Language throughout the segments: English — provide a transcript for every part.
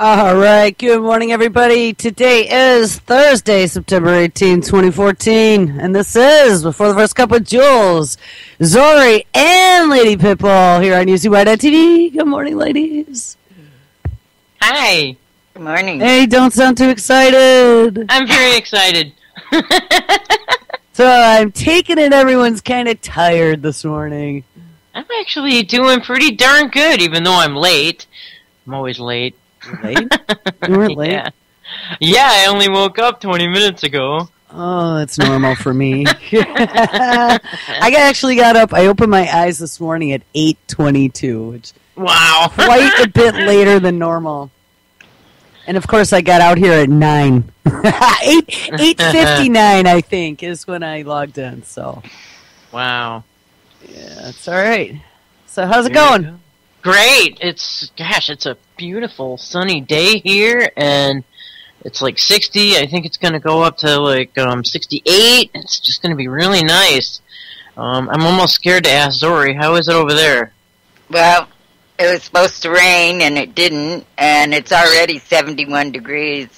All right, good morning, everybody. Today is Thursday, September 18, 2014, and this is Before the First Cup with Jules, Zorie, and Lady Pitbull here on UCY.TV. Good morning, ladies. Hi. Good morning. Hey, don't sound too excited. I'm very excited. So I'm taking it everyone's kind of tired this morning. I'm actually doing pretty darn good, even though I'm late. I'm always late. Late? You weren't late? Yeah, I only woke up 20 minutes ago. Oh, that's normal for me. I actually got up. I opened my eyes this morning at 8:22, which Wow. quite a bit later than normal. And of course, I got out here at 9. 8:59, I think, is when I logged in. So, Wow. yeah, it's all right. So, how's it going? Great. It's a beautiful sunny day here, and it's like 60. I think it's going to go up to like 68. It's just going to be really nice. I'm almost scared to ask Zorie, how is it over there? Well, it was supposed to rain, and it didn't, and it's already 71 degrees.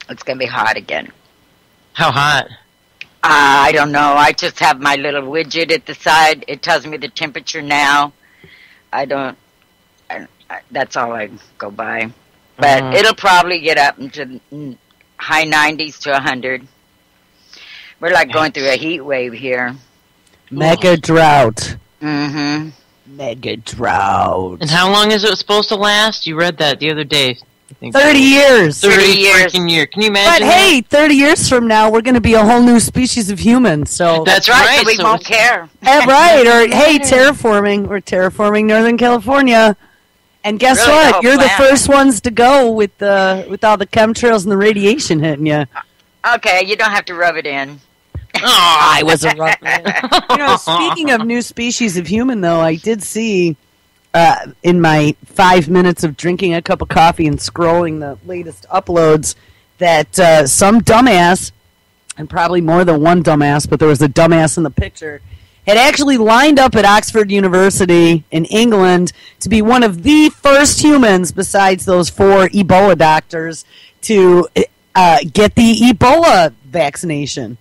It's going to be hot again. How hot? I don't know. I just have my little widget at the side. It tells me the temperature now. That's all I go by. But it'll probably get up into high 90s to 100. We're like going through a heat wave here. Mega drought. Mm-hmm. Mega drought. And how long is it supposed to last? You read that the other day. I think 30 years. 30 years. freaking years. Can you imagine? But hey, 30 years from now, we're going to be a whole new species of human. So That's right, right, so we so won't care. right. Or hey, terraforming. We're terraforming Northern California. And guess Really, the what? whole You're the planet. first ones to go with all the chemtrails and the radiation hitting you. Okay, you don't have to rub it in. I was a rough man. Speaking of new species of human, though, I did see in my 5 minutes of drinking a cup of coffee and scrolling the latest uploads that some dumbass, and probably more than one dumbass, but there was a dumbass in the picture, had actually lined up at Oxford University in England to be one of the first humans, besides those 4 Ebola doctors, to get the Ebola vaccination.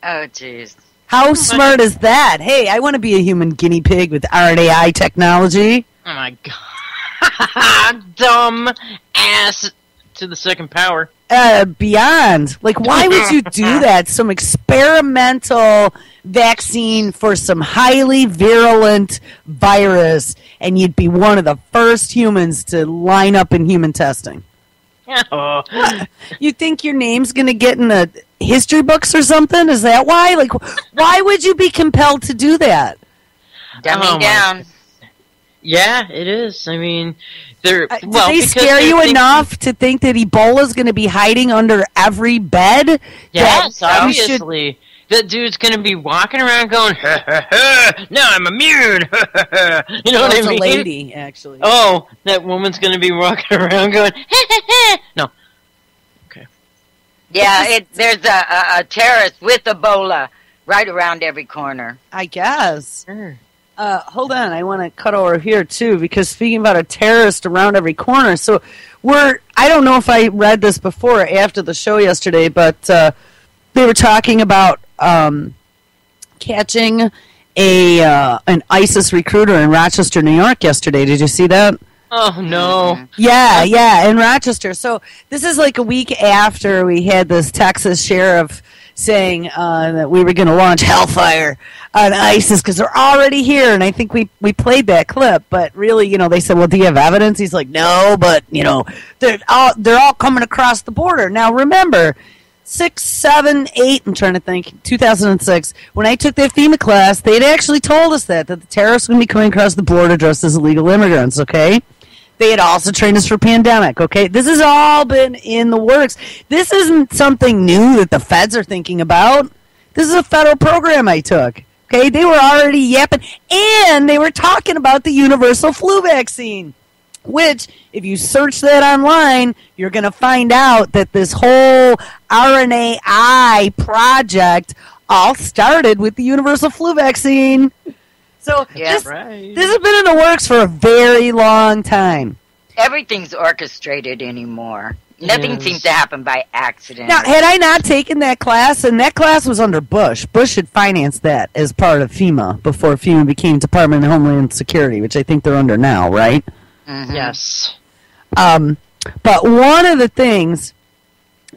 Oh, jeez. How smart is that? Hey, I want to be a human guinea pig with RNAi technology. Oh my god. Dumb ass to the second power. Beyond. Like, why would you do that? Some experimental vaccine for some highly virulent virus, and you'd be one of the first humans to line up in human testing. Oh. You think your name's going to get in the history books or something? Is that why? Like, why would you be compelled to do that? Dumbing down. Yeah, it is. I mean, did they scare you enough to think that Ebola's going to be hiding under every bed? Yes, obviously. That dude's going to be walking around going, ha, ha, ha, no, I'm immune. You know what I mean? It's a lady, actually. Oh, that woman's going to be walking around going, ha, ha, ha. No. Okay. Yeah, there's a terrorist with Ebola right around every corner. I guess. Hold on, I want to cut over here, too, because speaking about a terrorist around every corner, so I don't know if I read this before or after the show yesterday, but they were talking about catching an ISIS recruiter in Rochester, New York yesterday. Did you see that? Oh, no. Yeah, in Rochester. So this is like a week after we had this Texas sheriff saying that we were going to launch hellfire on ISIS because they're already here. And I think we played that clip. But really, they said, well, do you have evidence? He's like, no, but, they're all coming across the border. Now, remember, 6, 7, 8, I'm trying to think, 2006, when I took that FEMA class, they'd actually told us that the terrorists were going to be coming across the border dressed as illegal immigrants, okay? They had also trained us for pandemic, okay? This has all been in the works. This isn't something new that the feds are thinking about. This is a federal program I took, okay? They were already yapping, and they were talking about the universal flu vaccine, which, if you search that online, you're going to find out that this whole RNAi project all started with the universal flu vaccine. So this has been in the works for a very long time. Everything's orchestrated anymore. Nothing seems to happen by accident. Now, had I not taken that class, and that class was under Bush had financed that as part of FEMA before FEMA became Department of Homeland Security, which I think they're under now, right? Mm-hmm. Yes. But one of the things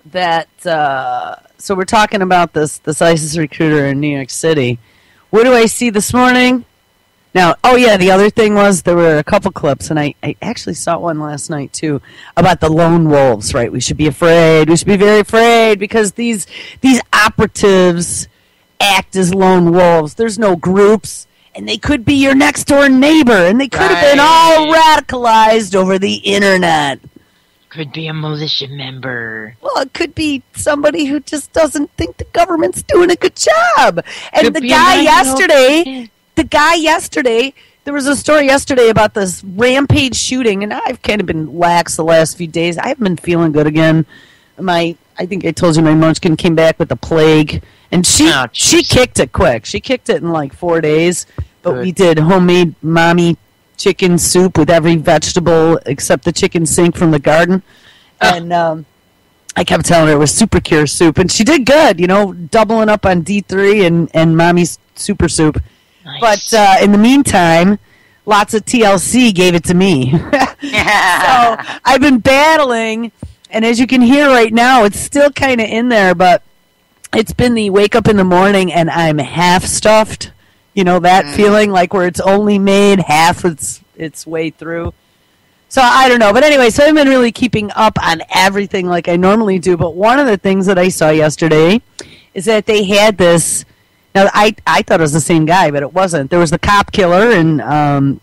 that, so we're talking about this ISIS recruiter in New York City. What do I see this morning? Now, the other thing was there were a couple clips, and I actually saw one last night, too, about the lone wolves, right? We should be afraid. We should be very afraid because these operatives act as lone wolves. There's no groups, and they could be your next-door neighbor, and they could have been all radicalized over the Internet. Could be a militia member. Well, it could be somebody who just doesn't think the government's doing a good job. And Could the be guy a yesterday... The guy yesterday, there was a story yesterday about this rampage shooting, and I've kind of been lax the last few days. I haven't been feeling good again. I think I told you my munchkin came back with the plague, and she kicked it quick. She kicked it in like 4 days, but we did homemade mommy chicken soup with every vegetable except the chicken sink from the garden, and I kept telling her it was Super Cure soup, and she did good, doubling up on D3 and mommy's super soup. Nice. But in the meantime, lots of TLC gave it to me. So I've been battling, and as you can hear right now, it's still kind of in there, but it's been the wake up in the morning and I'm half stuffed. That feeling like where it's only made half its way through. So I don't know. But anyway, so I've been really keeping up on everything like I normally do. But one of the things that I saw yesterday is that they had this. Now, I thought it was the same guy, but it wasn't. There was the cop killer in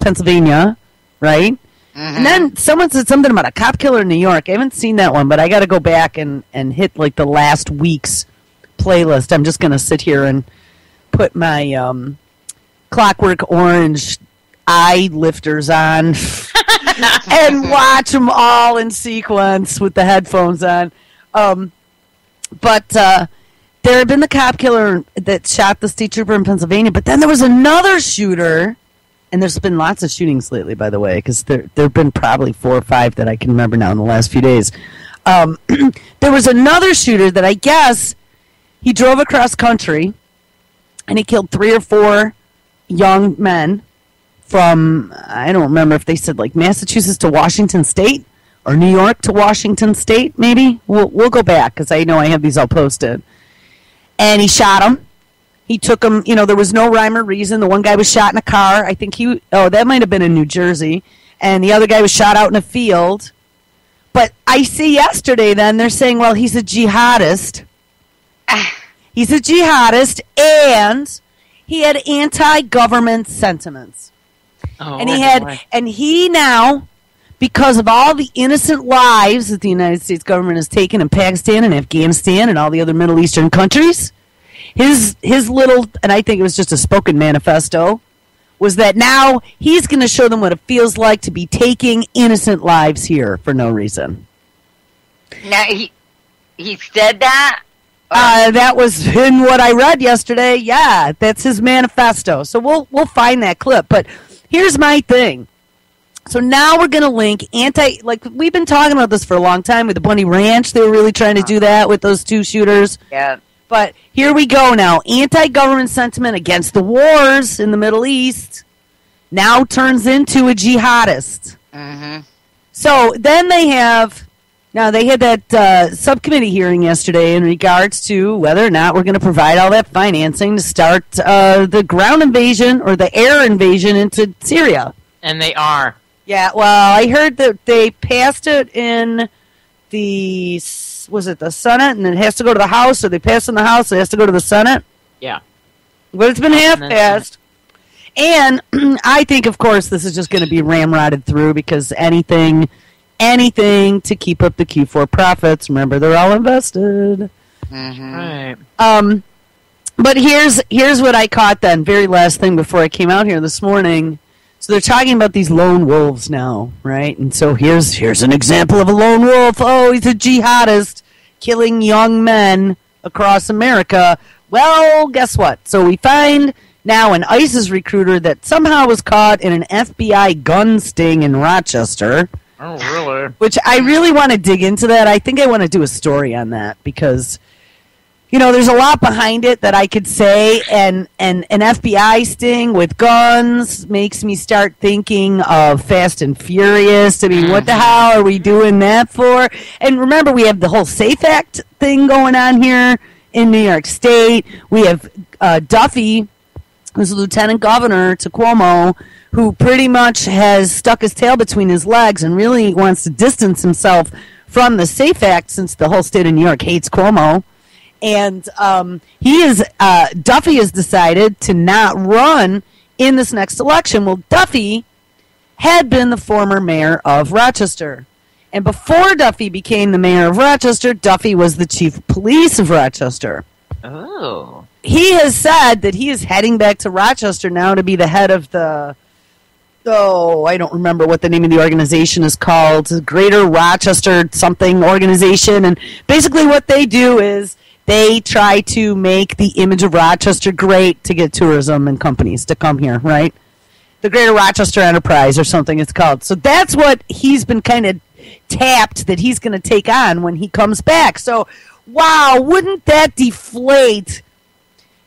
Pennsylvania, right? Mm-hmm. And then someone said something about a cop killer in New York. I haven't seen that one, but I got to go back and hit like the last week's playlist. I'm just going to sit here and put my Clockwork Orange eye lifters on and watch them all in sequence with the headphones on. But there had been the cop killer that shot the state trooper in Pennsylvania, but then there was another shooter, and there's been lots of shootings lately, by the way, because there have been probably 4 or 5 that I can remember now in the last few days. There was another shooter that I guess he drove across country, and he killed 3 or 4 young men from, I don't remember if they said like Massachusetts to Washington State, or New York to Washington State, maybe? We'll go back, because I know I have these all posted. And he shot him. He took him, there was no rhyme or reason. The one guy was shot in a car. I think that might have been in New Jersey. And the other guy was shot out in a field. But I see yesterday then, they're saying, well, he's a jihadist. He's a jihadist, and he had anti-government sentiments. Oh, and he now, because of all the innocent lives that the United States government has taken in Pakistan and Afghanistan and all the other Middle Eastern countries, his little, and I think it was just a spoken manifesto, was that now he's going to show them what it feels like to be taking innocent lives here for no reason. Now, he said that? That was in what I read yesterday. Yeah, that's his manifesto. So we'll find that clip. But here's my thing. So now we're going to link we've been talking about this for a long time with the Bunny Ranch. They were really trying to do that with those 2 shooters. Yeah. But here we go now. Anti-government sentiment against the wars in the Middle East now turns into a jihadist. Mm-hmm. So then they had that subcommittee hearing yesterday in regards to whether or not we're going to provide all that financing to start the ground invasion or the air invasion into Syria. And they are. Yeah, well, I heard that they passed it in the Senate, and it has to go to the House, or they passed in the House, it has to go to the Senate? Yeah. But it's been half-passed. And I think, of course, this is just going to be ramrodded through because anything to keep up the Q4 profits. Remember, they're all invested. Mm-hmm. Right. But here's what I caught then, very last thing before I came out here this morning. So they're talking about these lone wolves now, right? And so here's an example of a lone wolf. Oh, he's a jihadist killing young men across America. Well, guess what? So we find now an ISIS recruiter that somehow was caught in an FBI gun sting in Rochester. Oh, really? Which I really want to dig into that. I think I want to do a story on that because, there's a lot behind it that I could say, and an FBI sting with guns makes me start thinking of Fast and Furious. I mean, what the hell are we doing that for? And remember, we have the whole SAFE Act thing going on here in New York State. We have Duffy, who's a lieutenant governor to Cuomo, who pretty much has stuck his tail between his legs and really wants to distance himself from the SAFE Act since the whole state of New York hates Cuomo. And Duffy has decided to not run in this next election. Well, Duffy had been the former mayor of Rochester. And before Duffy became the mayor of Rochester, Duffy was the chief of police of Rochester. Oh. He has said that he is heading back to Rochester now to be the head of I don't remember what the name of the organization is called, Greater Rochester something organization. And basically what they do is they try to make the image of Rochester great to get tourism and companies to come here, right? The Greater Rochester Enterprise or something it's called. So that's what he's been kind of tapped that he's going to take on when he comes back. So, wow, wouldn't that deflate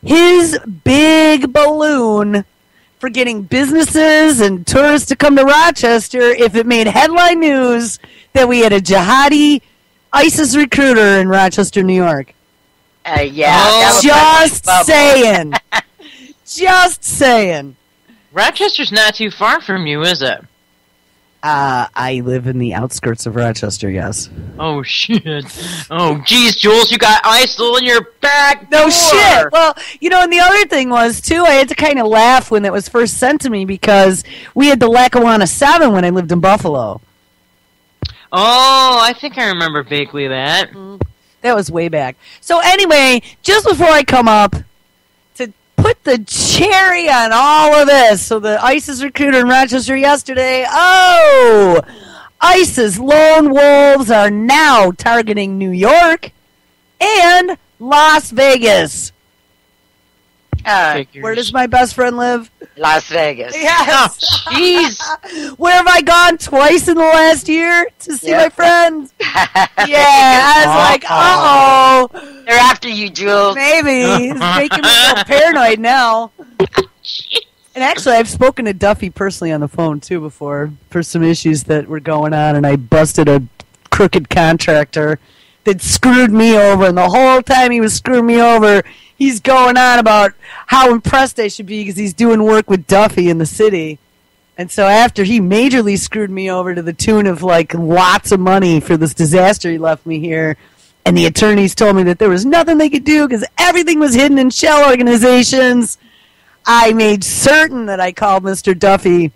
his big balloon for getting businesses and tourists to come to Rochester if it made headline news that we had a jihadi ISIS recruiter in Rochester, New York? Yeah. Just saying. Just saying. Rochester's not too far from you, is it? I live in the outskirts of Rochester, yes. Oh, shit. Oh, geez, Jules, you got ISIL in your back door. No shit. Well, and the other thing was, too, I had to kind of laugh when it was first sent to me because we had the Lackawanna 7 when I lived in Buffalo. Oh, I think I remember vaguely that. That was way back. So anyway, just before I come up to put the cherry on all of this, so the ISIS recruiter in Rochester yesterday, ISIS lone wolves are now targeting New York and Las Vegas. Where does my best friend live? Las Vegas. Yes. Oh, jeez. Where have I gone twice in the last year to see my friends? Yeah, I was like, uh-oh. They're after you, Jules. Maybe. It's making me so paranoid now. And actually, I've spoken to Duffy personally on the phone, too, before for some issues that were going on, and I busted a crooked contractor that screwed me over, and the whole time he was screwing me over, he's going on about how impressed I should be because he's doing work with Duffy in the city. And so after he majorly screwed me over to the tune of, lots of money for this disaster he left me here, and the attorneys told me that there was nothing they could do because everything was hidden in shell organizations, I made certain that I called Mr. Duffy.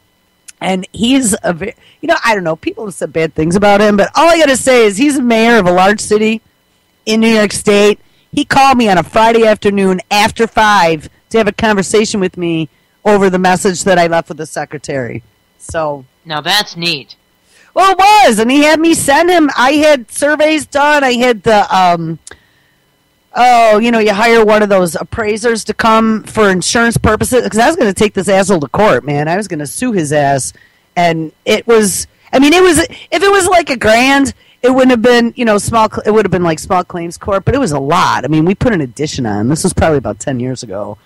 And he's I don't know, people have said bad things about him, but all I got to say is he's a mayor of a large city in New York State. He called me on a Friday afternoon after 5 to have a conversation with me over the message that I left with the secretary. So now that's neat. Well, it was, and he had me send him. I had surveys done. I had the you hire one of those appraisers to come for insurance purposes because I was going to take this asshole to court, man. I was going to sue his ass, and it was. I mean, if it was like $1,000. It wouldn't have been, small. It would have been like small claims court, but it was a lot. I mean, we put an addition on. This was probably about 10 years ago,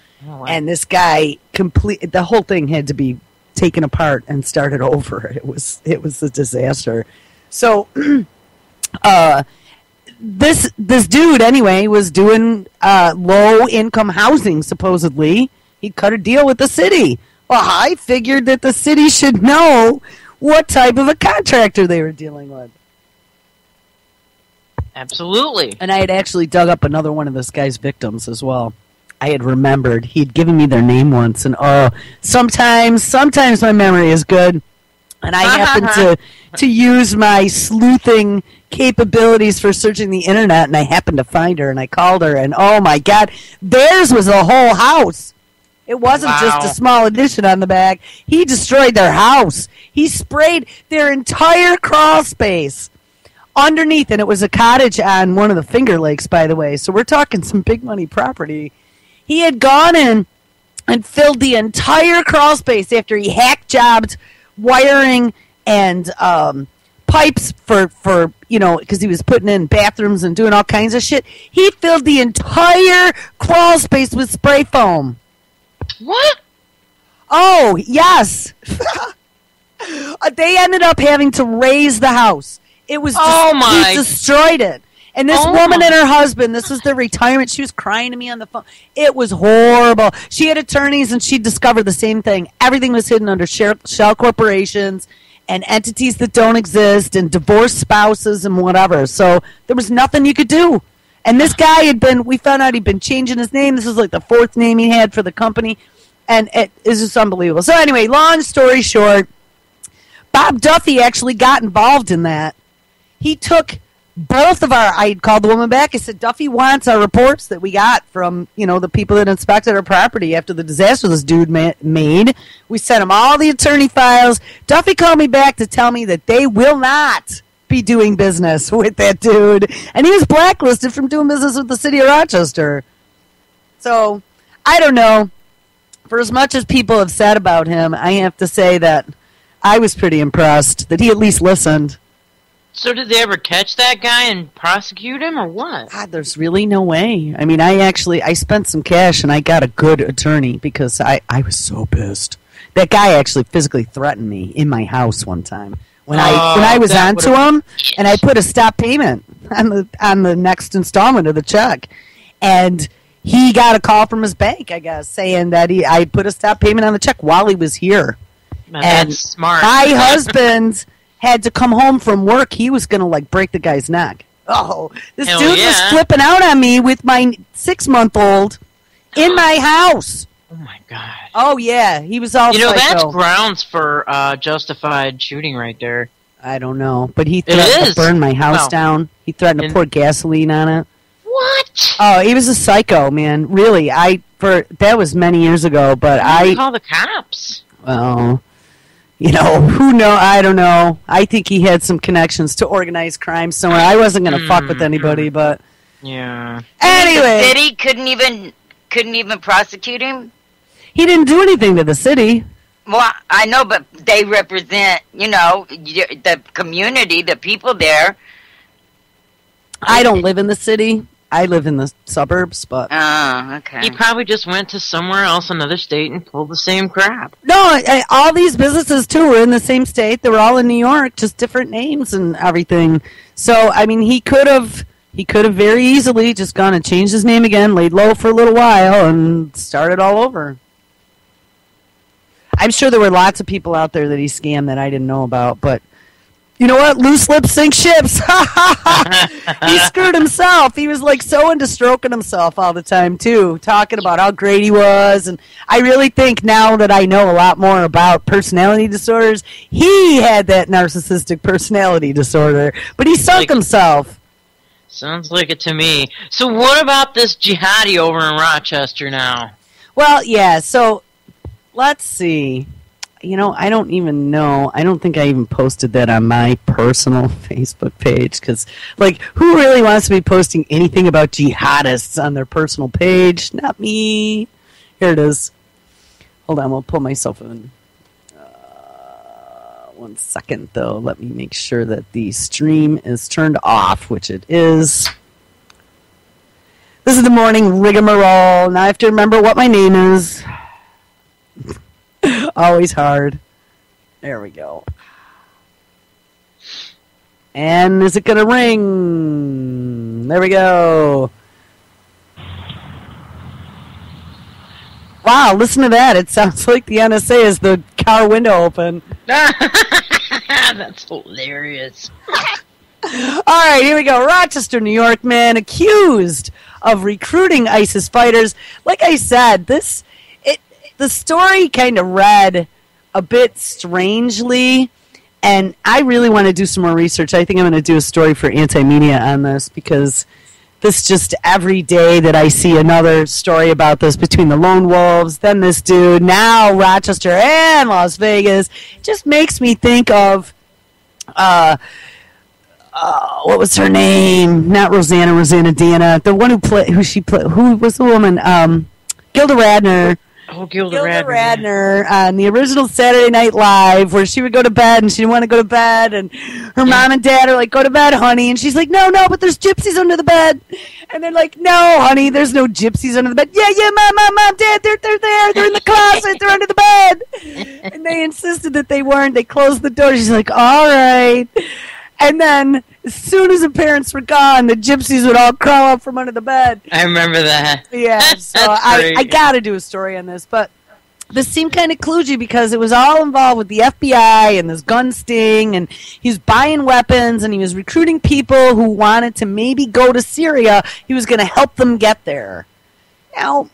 and this guy the whole thing had to be taken apart and started over. It was a disaster. So, this dude anyway was doing low income housing. Supposedly, he cut a deal with the city. Well, I figured that the city should know what type of a contractor they were dealing with. Absolutely. And I had actually dug up another one of this guy's victims as well. I had remembered. He'd given me their name once. And sometimes my memory is good. And I happened to use my sleuthing capabilities for searching the internet, and I happened to find her, and I called her, and oh my God, theirs was a whole house. It wasn't just a small addition on the back. He destroyed their house. He sprayed their entire crawl space underneath, and it was a cottage on one of the Finger Lakes, by the way, so we're talking some big money property. He had gone in and filled the entire crawl space after he hack jobbed wiring and pipes for because he was putting in bathrooms and doing all kinds of shit. He filled the entire crawl space with spray foam. What? Oh, yes. They ended up having to raise the house. It was he destroyed it. And this woman and her husband, this was their retirement. She was crying to me on the phone. It was horrible. She had attorneys, and she discovered the same thing. Everything was hidden under shell corporations and entities that don't exist and divorced spouses and whatever. So there was nothing you could do. And this guy we found out he'd been changing his name. This was like the fourth name he had for the company. And it is just unbelievable. So anyway, long story short, Bob Duffy actually got involved in that. He took both of I called the woman back. I said, Duffy wants our reports that we got from, the people that inspected our property after the disaster this dude made. We sent him all the attorney files. Duffy called me back to tell me that they will not be doing business with that dude. And he was blacklisted from doing business with the city of Rochester. So, I don't know. For as much as people have said about him, I have to say that I was pretty impressed that he at least listened. So did they ever catch that guy and prosecute him, or what? God, there's really no way. I mean, I spent some cash and I got a good attorney because I was so pissed. That guy actually physically threatened me in my house one time when I was on to him, and I put a stop payment on the next installment of the check, and he got a call from his bank, I guess, saying that I put a stop payment on the check while he was here. Man, and that's smart. My husband had to come home from work. He was going to, break the guy's neck. Oh, this dude was flipping out on me with my 6-month-old in my house. Oh, my God. Oh, yeah. He was all psycho. That's grounds for justified shooting right there. I don't know. But he threatened to burn my house down. He threatened to pour gasoline on it. What? Oh, he was a psycho, man. Really. That was many years ago, but call the cops. Well, who know? I don't know. I think he had some connections to organized crime somewhere. I wasn't going to fuck with anybody, but yeah. Anyway, the city couldn't even prosecute him. He didn't do anything to the city. Well, I know, but they represent, the community, the people there. I don't live in the city. I live in the suburbs, but... Oh, okay. He probably just went to somewhere else, another state, and pulled the same crap. No, all these businesses, too, were in the same state. They were all in New York, just different names and everything. So, I mean, he could have very easily just gone and changed his name again, laid low for a little while, and started all over. I'm sure there were lots of people out there that he scammed that I didn't know about, but... You know what? Loose lips sink ships. He screwed himself. He was so into stroking himself all the time, too, talking about how great he was. And I really think now that I know a lot more about personality disorders, he had that narcissistic personality disorder. But he sunk himself. Sounds like it to me. So what about this jihadi over in Rochester now? Well, yeah, so let's see. I don't even know. I don't think I even posted that on my personal Facebook page because, who really wants to be posting anything about jihadists on their personal page? Not me. Here it is. Hold on, I'll pull myself in. 1 second, though. Let me make sure that the stream is turned off, which it is. This is the morning rigmarole. Now I have to remember what my name is. Always hard. There we go. And is it going to ring? There we go. Wow, listen to that. It sounds like the NSA is the car window open. That's hilarious. All right, here we go. Rochester, New York man accused of recruiting ISIS fighters. Like I said, the story kind of read a bit strangely, and I really want to do some more research. I think I'm going to do a story for Anti-Media on this because this just every day that I see another story about this between the lone wolves, then this dude, now Rochester and Las Vegas, just makes me think of what was her name? Not Rosanna Dana, the one who was the woman, Gilda Radner. Oh, Gilda Radner on the original Saturday Night Live, where she would go to bed and she didn't want to go to bed, and her mom and dad are like, "Go to bed, honey," and she's like, "No, but there's gypsies under the bed," and they're like, "No, honey, there's no gypsies under the bed." "Yeah, mom, dad, they're there, they're in the closet, they're under the bed," and they insisted that they weren't. They closed the door. She's like, "All right," and then as soon as the parents were gone, the gypsies would all crawl up from under the bed. I remember that. Yeah, so I got to do a story on this, but this seemed kind of kludgy because it was all involved with the FBI and this gun sting, and he was buying weapons, and he was recruiting people who wanted to maybe go to Syria. He was going to help them get there. Now,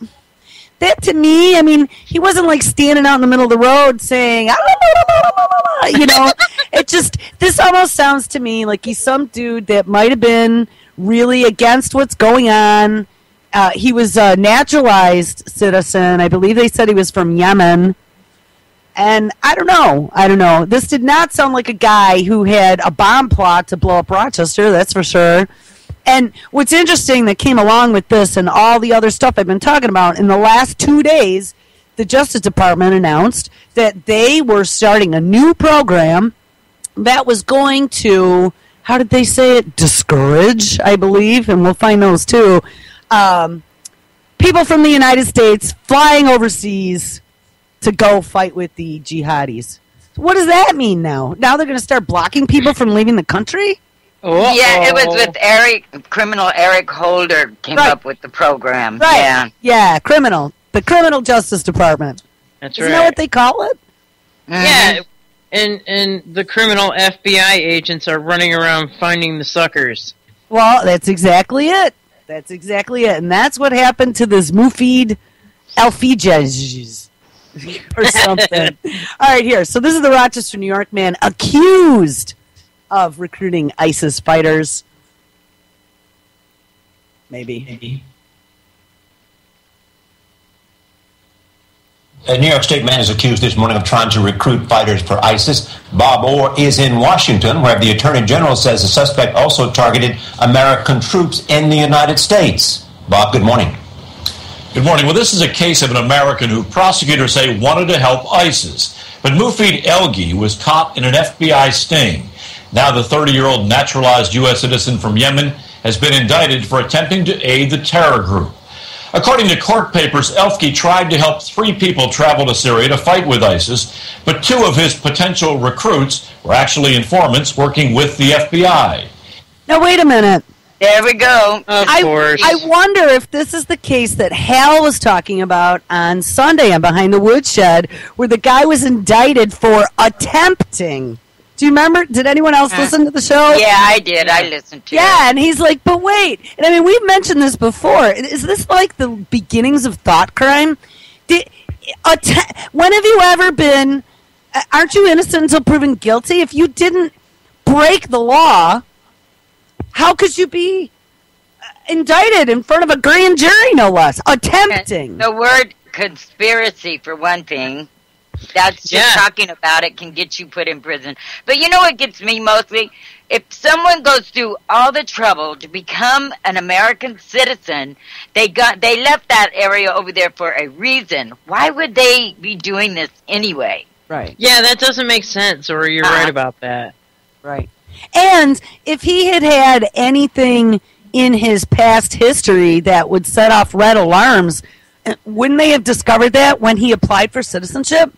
that to me, I mean, he wasn't like standing out in the middle of the road saying, you know, it just, this almost sounds to me like he's some dude that might have been really against what's going on. He was a naturalized citizen. I believe they said he was from Yemen. And I don't know. This did not sound like a guy who had a bomb plot to blow up Rochester, that's for sure. And what's interesting that came along with this and all the other stuff I've been talking about, in the last 2 days, the Justice Department announced that they were starting a new program that was going to, how did they say it, discourage, I believe, and we'll find those too, people from the United States flying overseas to go fight with the jihadis. What does that mean now? Now they're going to start blocking people from leaving the country? Uh-oh. Yeah, it was with criminal Eric Holder came up with the program. Right. Yeah, criminal. The Criminal Justice Department. That's Isn't that what they call it? Mm-hmm. Yeah, and the criminal FBI agents are running around finding the suckers. Well, that's exactly it. And that's what happened to this Mufid Alfijaj or something. All right, here. So this is the Rochester, New York man accused of recruiting ISIS fighters. Maybe. A New York State man is accused this morning of trying to recruit fighters for ISIS. Bob Orr is in Washington, where the Attorney General says the suspect also targeted American troops in the United States. Bob, good morning. Good morning. Well, this is a case of an American who prosecutors say wanted to help ISIS. But Mufid Elgi was caught in an FBI sting. Now the 30-year-old naturalized U.S. citizen from Yemen has been indicted for attempting to aid the terror group. According to court papers, Elgi tried to help 3 people travel to Syria to fight with ISIS, but 2 of his potential recruits were actually informants working with the FBI. Now, wait a minute. There we go. Of course. I wonder if this is the case that Hal was talking about on Sunday on Behind the Woodshed, where the guy was indicted for attempting. Do you remember? Did anyone else listen to the show? Yeah, I did. I listened to it. Yeah, and he's like, but wait. And I mean, we've mentioned this before. Is this like the beginnings of thought crime? When have you ever been, aren't you innocent until proven guilty? If you didn't break the law, how could you be indicted in front of a grand jury, no less? Attempting. The word conspiracy, for one thing. That's just talking about it can get you put in prison. But you know what gets me mostly? If someone goes through all the trouble to become an American citizen, they left that area over there for a reason. Why would they be doing this anyway? Right. Yeah, that doesn't make sense, or you're right about that. Right. And if he had had anything in his past history that would set off red alarms, wouldn't they have discovered that when he applied for citizenship?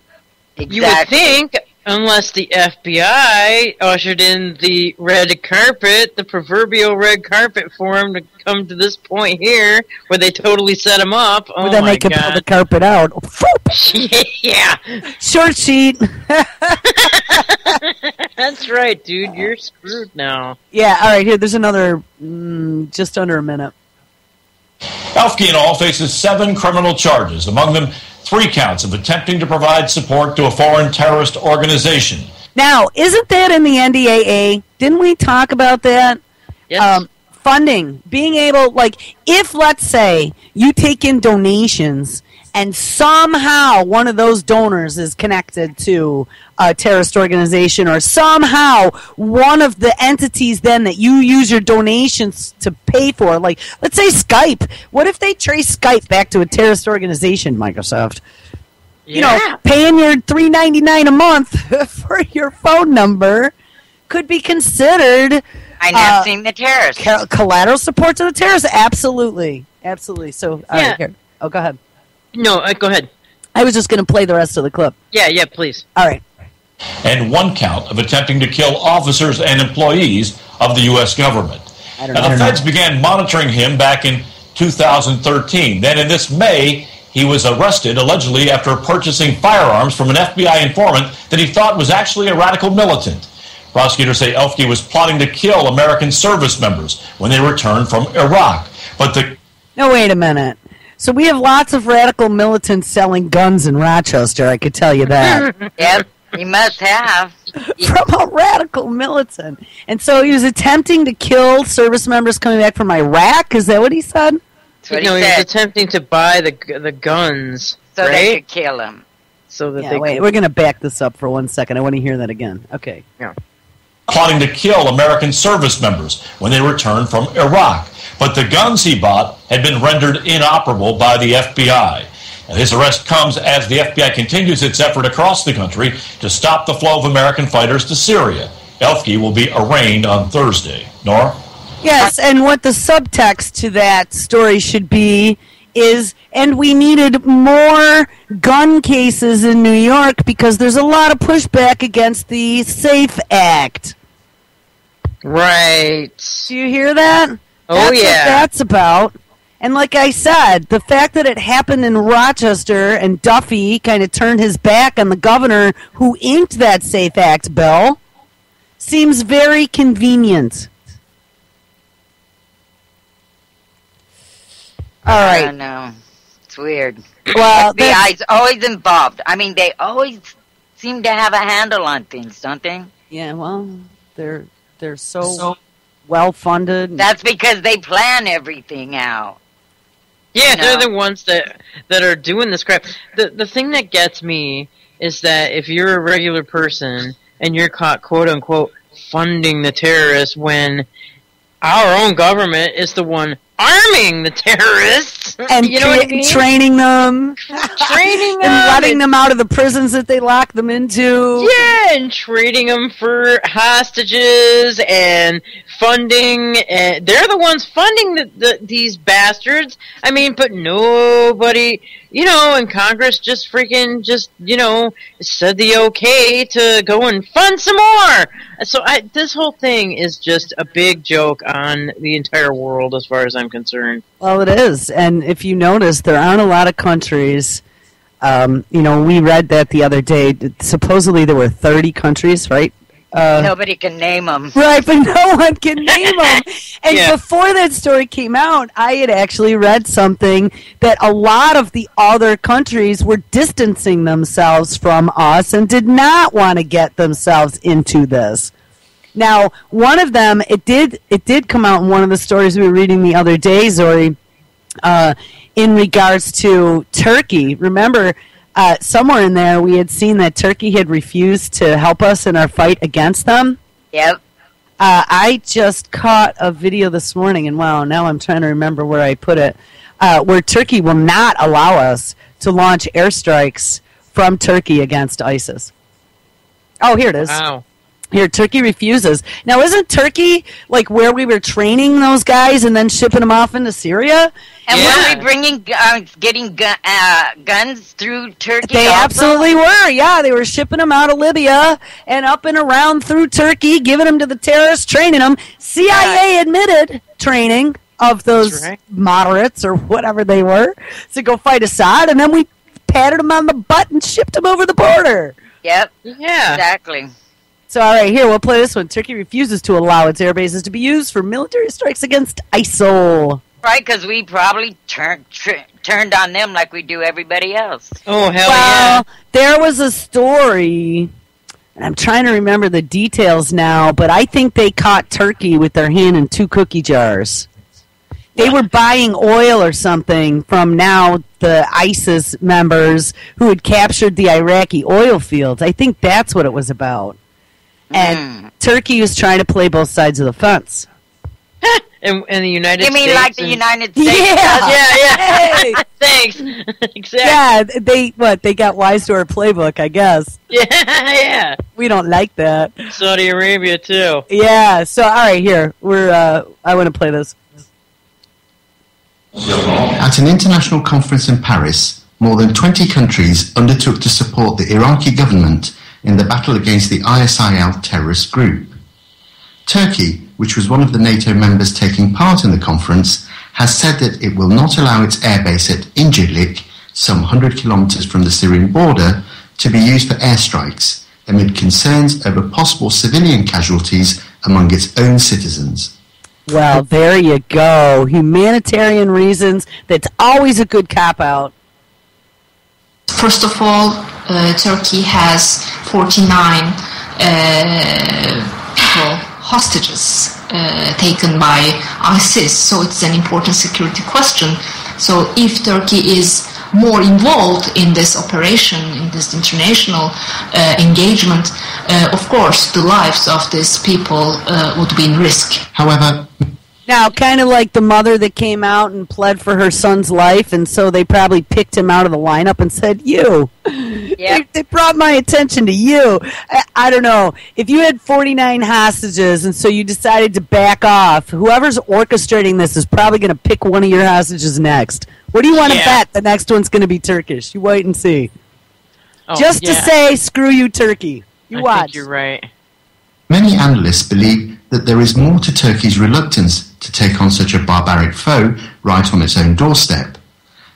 Exactly. You would think, unless the FBI ushered in the red carpet, the proverbial red carpet for him to come to this point here, where they totally set him up. Oh, well, then they can pull the carpet out. Yeah. Short sheet. That's right, dude. You're screwed now. Yeah, all right, here, there's another, just under a minute. Elgi in all faces 7 criminal charges, among them 3 counts of attempting to provide support to a foreign terrorist organization. Now, isn't that in the NDAA? Didn't we talk about that? Yes. Funding, being able, like, if, let's say, you take in donations and somehow one of those donors is connected to a terrorist organization, or somehow one of the entities then that you use your donations to pay for, like, let's say Skype. What if they trace Skype back to a terrorist organization, Microsoft? paying your $3.99 a month for your phone number could be considered financing the terrorists. Collateral support to the terrorists. Absolutely. So, right, here. Oh, go ahead. No, go ahead. I was just going to play the rest of the clip. Yeah, please. All right. And one count of attempting to kill officers and employees of the U.S. government. Now, the feds began monitoring him back in 2013. Then in this May, he was arrested allegedly after purchasing firearms from an FBI informant that he thought was actually a radical militant. Prosecutors say Elfke was plotting to kill American service members when they returned from Iraq. No, wait a minute. So we have lots of radical militants selling guns in Rochester, I could tell you that. Yep, he must have. From a radical militant. And so he was attempting to kill service members coming back from Iraq? Is that what he said? That's what he said. was attempting to buy the guns. So right? they could kill him. So that we're going to back this up for 1 second. I want to hear that again. Okay. Yeah. Plotting to kill American service members when they returned from Iraq. But the guns he bought had been rendered inoperable by the FBI. Now, his arrest comes as the FBI continues its effort across the country to stop the flow of American fighters to Syria. Elfke will be arraigned on Thursday. Nora? Yes, and what the subtext to that story should be is, and we needed more gun cases in New York because there's a lot of pushback against the SAFE Act. Right. Do you hear that? That's what that's about. And like I said, the fact that it happened in Rochester and Duffy kind of turned his back on the governor who inked that SAFE Act bill seems very convenient. All right. I don't know. It's weird. Well, FBI's always involved. I mean, they always seem to have a handle on things, don't they? Yeah, well, they're so well funded. That's because they plan everything out. Yeah, they're the ones that are doing this crap. The thing that gets me is that if you're a regular person and you're caught, quote unquote, funding the terrorists when our own government is the one arming the terrorists and you know what I mean? training them and letting them out of the prisons that they lock them into. Yeah, and trading them for hostages and funding. They're the ones funding these bastards. I mean, but nobody, in Congress just said the okay to go and fund some more. So this whole thing is just a big joke on the entire world as far as I'm concerned. Well, it is. And if you notice, there aren't a lot of countries. We read that the other day. Supposedly there were 30 countries, right? Nobody can name them. Right, but no one can name them. And before that story came out, I had actually read something that a lot of the other countries were distancing themselves from us and did not want to get themselves into this. Now, one of them, it did come out in one of the stories we were reading the other day, Zorie, in regards to Turkey. Remember, somewhere in there we had seen that Turkey had refused to help us in our fight against them. Yep. I just caught a video this morning, and wow, now I'm trying to remember where I put it, where Turkey will not allow us to launch airstrikes from Turkey against ISIS. Oh, here it is. Wow. Here, Turkey refuses. Now, isn't Turkey like where we were training those guys and then shipping them off into Syria? And were we bringing, getting guns through Turkey? They also? absolutely were. Yeah, they were shipping them out of Libya and up and around through Turkey, giving them to the terrorists, training them. CIA admitted training of those moderates or whatever they were to go fight Assad, and then we patted them on the butt and shipped them over the border. Yep. Yeah. Exactly. So, all right, here, we'll play this one. Turkey refuses to allow its air bases to be used for military strikes against ISIL. Right, because we probably turned on them like we do everybody else. Oh, hell yeah. There was a story, and I'm trying to remember the details now, but I think they caught Turkey with their hand in 2 cookie jars. They were buying oil or something from now the ISIS members who had captured the Iraqi oil fields. I think that's what it was about. And Turkey was trying to play both sides of the fence. in the United You States. mean like the United States? Yeah. Yeah. Hey. Thanks. Exactly. Yeah, they got wise to our playbook, I guess. Yeah. We don't like that. Saudi Arabia too. Yeah, so all right, here. I want to play this. At an international conference in Paris, more than 20 countries undertook to support the Iraqi government in the battle against the ISIL terrorist group. Turkey, which was one of the NATO members taking part in the conference, has said that it will not allow its airbase at Incirlik, some 100 kilometers from the Syrian border, to be used for airstrikes, amid concerns over possible civilian casualties among its own citizens. Well, there you go. Humanitarian reasons. That's always a good cop-out. First of all, Turkey has 49 people, hostages, taken by ISIS, so it's an important security question. So if Turkey is more involved in this operation, in this international engagement, of course the lives of these people would be in risk. However, Now, kind of like the mother that came out and pled for her son's life, and so they probably picked him out of the lineup and said, you. Yep. They brought my attention to you. I don't know. If you had 49 hostages and so you decided to back off, whoever's orchestrating this is probably going to pick one of your hostages next. What do you want to bet the next one's going to be Turkish? You wait and see. Oh, Just to say, screw you, Turkey. You I watch. think you're right. many analysts believe that there is more to Turkey's reluctance to take on such a barbaric foe right on its own doorstep.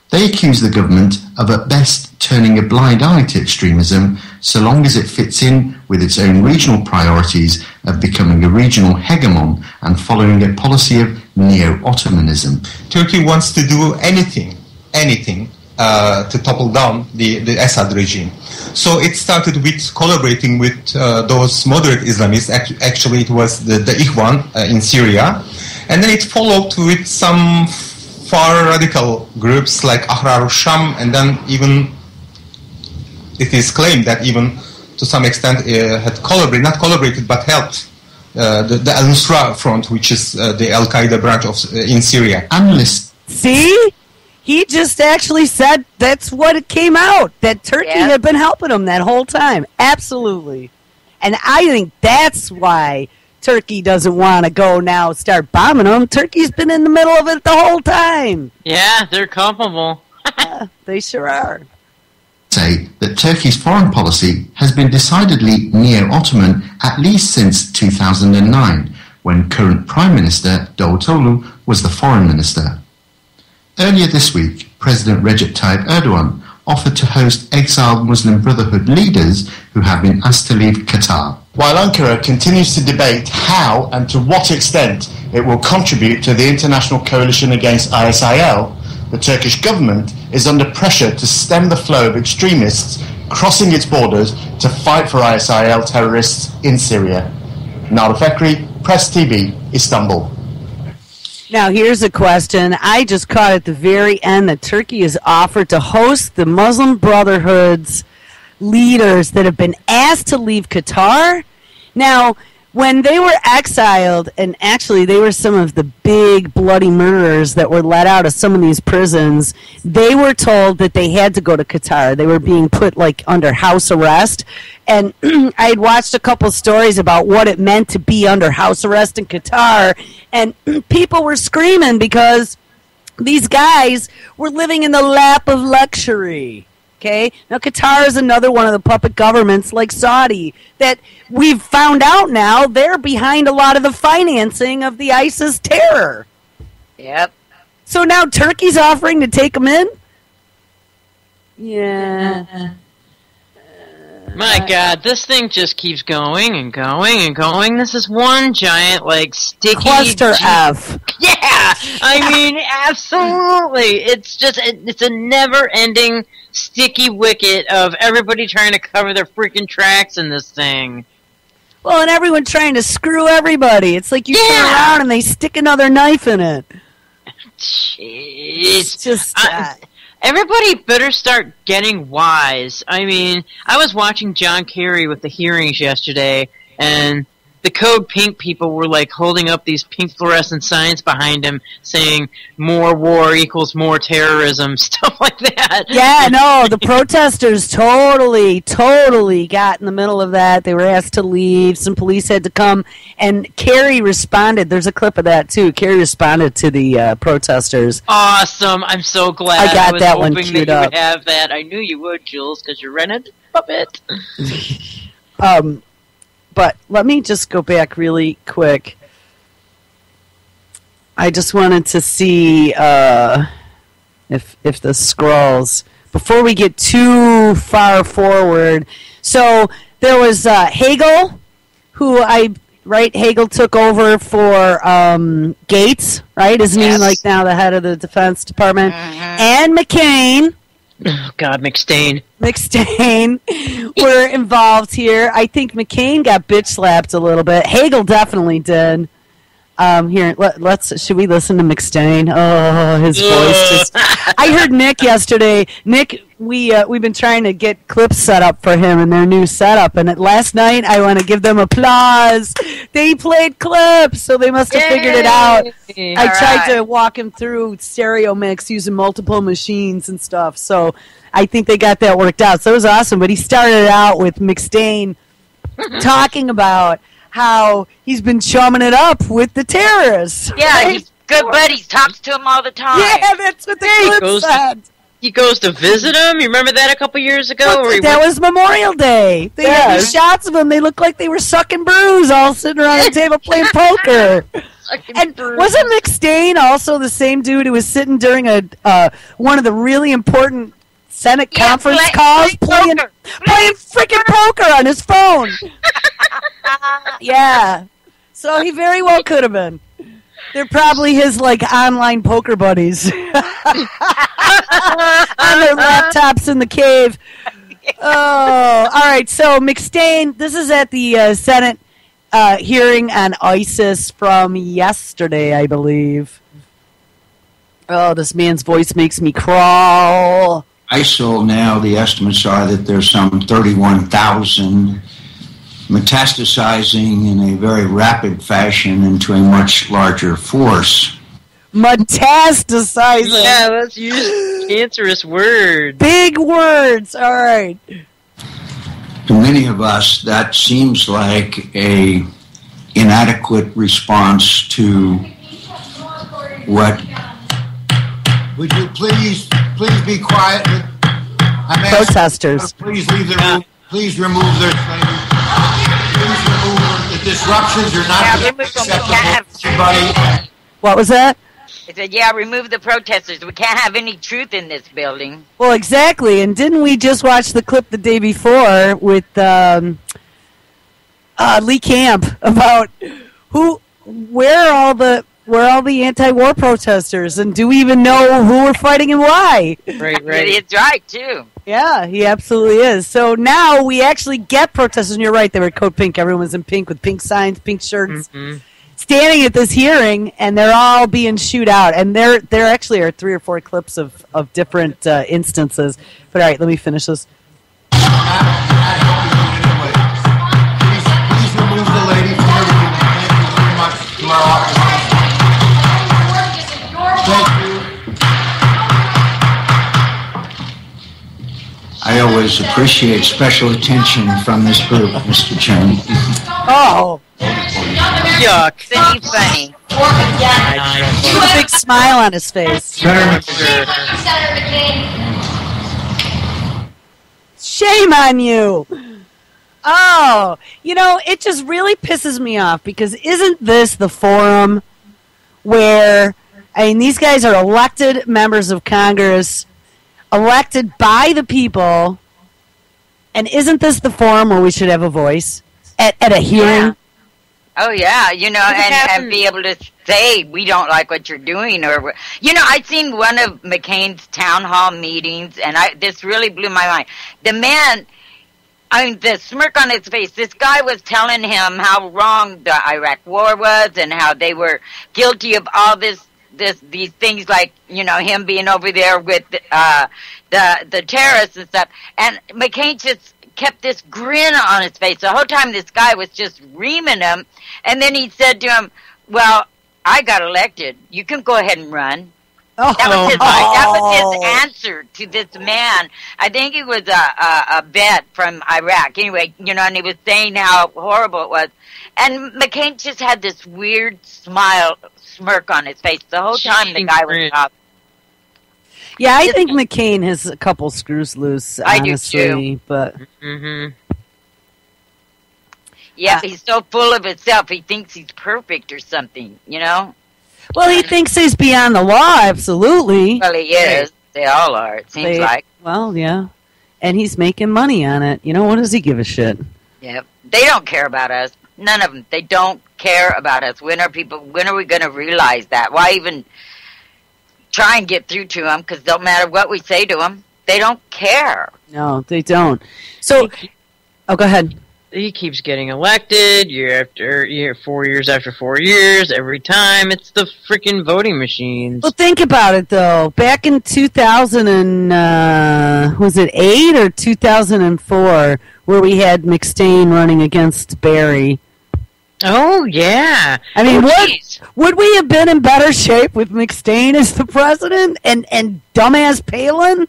They accuse the government of at best turning a blind eye to extremism so long as it fits in with its own regional priorities of becoming a regional hegemon and following a policy of neo-Ottomanism. Turkey wants to do anything to topple down the Assad regime. So it started with collaborating with those moderate Islamists. Actually, it was the Ikhwan in Syria. And then it followed with some far radical groups like Ahrar al-Sham, and then even it is claimed that even to some extent had collaborated, not collaborated, but helped the Al-Nusra Front, which is the Al-Qaeda branch in Syria. Analysts See? He just actually said that's what it came out, that Turkey had been helping him that whole time. Absolutely. And I think that's why Turkey doesn't want to go now start bombing them. Turkey's been in the middle of it the whole time. Yeah, they're culpable. They sure are. say that Turkey's foreign policy has been decidedly neo-Ottoman at least since 2009, when current Prime Minister Davutoglu was the foreign minister. Earlier this week, President Recep Tayyip Erdogan offered to host exiled Muslim Brotherhood leaders who have been asked to leave Qatar. While Ankara continues to debate how and to what extent it will contribute to the international coalition against ISIL, the Turkish government is under pressure to stem the flow of extremists crossing its borders to fight for ISIL terrorists in Syria. Nada Fekri, Press TV, Istanbul. Now, here's a question. I just caught at the very end that Turkey has offered to host the Muslim Brotherhood's leaders that have been asked to leave Qatar. Now, when they were exiled, and actually they were some of the big bloody murderers that were let out of some of these prisons, they were told that they had to go to Qatar. They were being put like under house arrest. And I had watched a couple stories about what it meant to be under house arrest in Qatar, and people were screaming because these guys were living in the lap of luxury. Okay? Now, Qatar is another one of the puppet governments like Saudi that we've found out now they're behind a lot of the financing of the ISIS terror. Yep. So now Turkey's offering to take them in? Yeah. My God, this thing just keeps going and going and going. This is one giant, like, sticky... Cluster F. Yeah! I mean, absolutely. It's just, it's a never-ending sticky wicket of everybody trying to cover their freaking tracks in this thing. Well, and everyone trying to screw everybody. It's like you turn around and they stick another knife in it. Jeez. It's just... Everybody better start getting wise. I mean, I was watching John Kerry with the hearings yesterday, and the Code Pink people were like holding up these pink fluorescent signs behind him saying more war equals more terrorism, stuff like that. Yeah, no, the protesters totally got in the middle of that. They were asked to leave. Some police had to come, and Carrie responded. There's a clip of that too. Carrie responded to the protesters. Awesome! I'm so glad. I got was that one hoping queued that you up. would have that. I knew you would, Jules, because you're rented puppet. But let me just go back really quick. I just wanted to see if the scrolls before we get too far forward. So there was Hagel, Hagel took over for Gates, right? Isn't he like now the head of the Defense Department? And McCain. Oh, God, McStain were involved here. I think McCain got bitch slapped a little bit. Hagel definitely did. Here, should we listen to McStain? Oh, his voice just... I heard Nick yesterday. Nick, we've been trying to get clips set up for him in their new setup, and last night I want to give them applause. They played clips, so they must have figured it out. I tried to walk him through stereo mix using multiple machines and stuff, so I think they got that worked out. So it was awesome, but he started out with McStain talking about how he's been chumming it up with the terrorists. Yeah, he's good buddies. Talks to him all the time. Yeah, that's what the clip said. He goes to visit him. You remember that a couple years ago? That was Memorial Day. They had these shots of them. They looked like they were sucking brews, all sitting around the table playing poker. And wasn't McStain also the same dude who was sitting during one of the really important Senate conference calls, playing freaking poker on his phone? Yeah. So he very well could have been. They're probably his online poker buddies on their laptops in the cave. Oh, all right. So McStain, this is at the Senate hearing on ISIS from yesterday, I believe. Oh, this man's voice makes me crawl. ISIL now, the estimates are that there's some 31,000 metastasizing in a very rapid fashion into a much larger force. Metastasizing. Yeah, let's use cancerous words. Big words. All right. To many of us, that seems like a inadequate response to what... Would you please be quiet? I'm protesters. Please leave the room. Please remove their thing. Please remove the disruptions. You're not acceptable. What was that? I said, remove the protesters. We can't have any truth in this building. Well, exactly. And didn't we just watch the clip the day before with Lee Camp about where are all the anti-war protesters, and do we even know who we're fighting and why? Right. It's right, too. Yeah, he absolutely is. So now we actually get protesters, and you're right, they were Code Pink. Everyone was in pink with pink signs, pink shirts, standing at this hearing, and they're all being shooed out. And there actually are 3 or 4 clips of different instances. But all right, let me finish this. Please remove the lady from here. Thank you very much to our office. Thank you. I always appreciate special attention from this group, Mr. Chairman. Oh. Yuck. Funny, funny. With a big smile on his face. Shame on you. Oh, it just really pisses me off because isn't this the forum where, these guys are elected members of Congress, elected by the people, and isn't this the forum where we should have a voice at a hearing? Yeah. Oh, yeah, and be able to say, we don't like what you're doing. Or, I'd seen one of McCain's town hall meetings, and this really blew my mind. The man, the smirk on his face, this guy was telling him how wrong the Iraq war was and how they were guilty of all these things like, him being over there with the terrorists and stuff. And McCain just kept this grin on his face. The whole time this guy was just reaming him. And then he said to him, well, I got elected. You can go ahead and run. Oh. That was his answer to this man. I think he was a vet from Iraq. Anyway, and he was saying how horrible it was. And McCain just had this weird smirk on his face the whole time the guy was talking. Yeah, I think McCain has a couple screws loose, honestly. I do too. But yeah, he's so full of himself. He thinks he's perfect or something, Well, he thinks he's beyond the law, absolutely. Well, he is. They all are, it seems like. Well, yeah. And he's making money on it. What does he give a shit? Yep. They don't care about us. None of them. They don't care about us. When are we going to realize that? Why even try and get through to them? Because it don't matter what we say to them. They don't care. No, they don't. So, go ahead. He keeps getting elected year after year, 4 years after 4 years. Every time, it's the freaking voting machines. Well, think about it though. Back in 2000 and was it 8 or 2004, where we had McStain running against Barry. Oh yeah. I mean, would we have been in better shape with McStain as the president and dumbass Palin?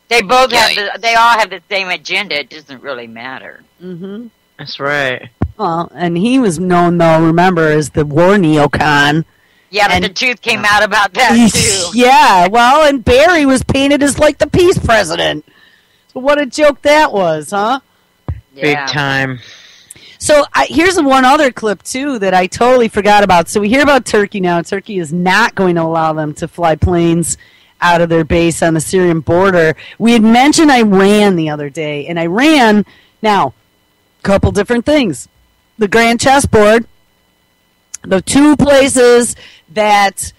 They both they all have the same agenda. It doesn't really matter. Mm-hmm. That's right. Well, and he was known, though, remember, as the war neocon. Yeah, but the truth came out about that, too. Yeah, well, and Barry was painted as, like, the peace president. So what a joke that was, huh? Yeah. Big time. So here's one other clip, too, that I totally forgot about. So we hear about Turkey now. Turkey is not going to allow them to fly planes out of their base on the Syrian border. We had mentioned Iran the other day, and Iran, now, couple different things. The Grand Chessboard, the two places that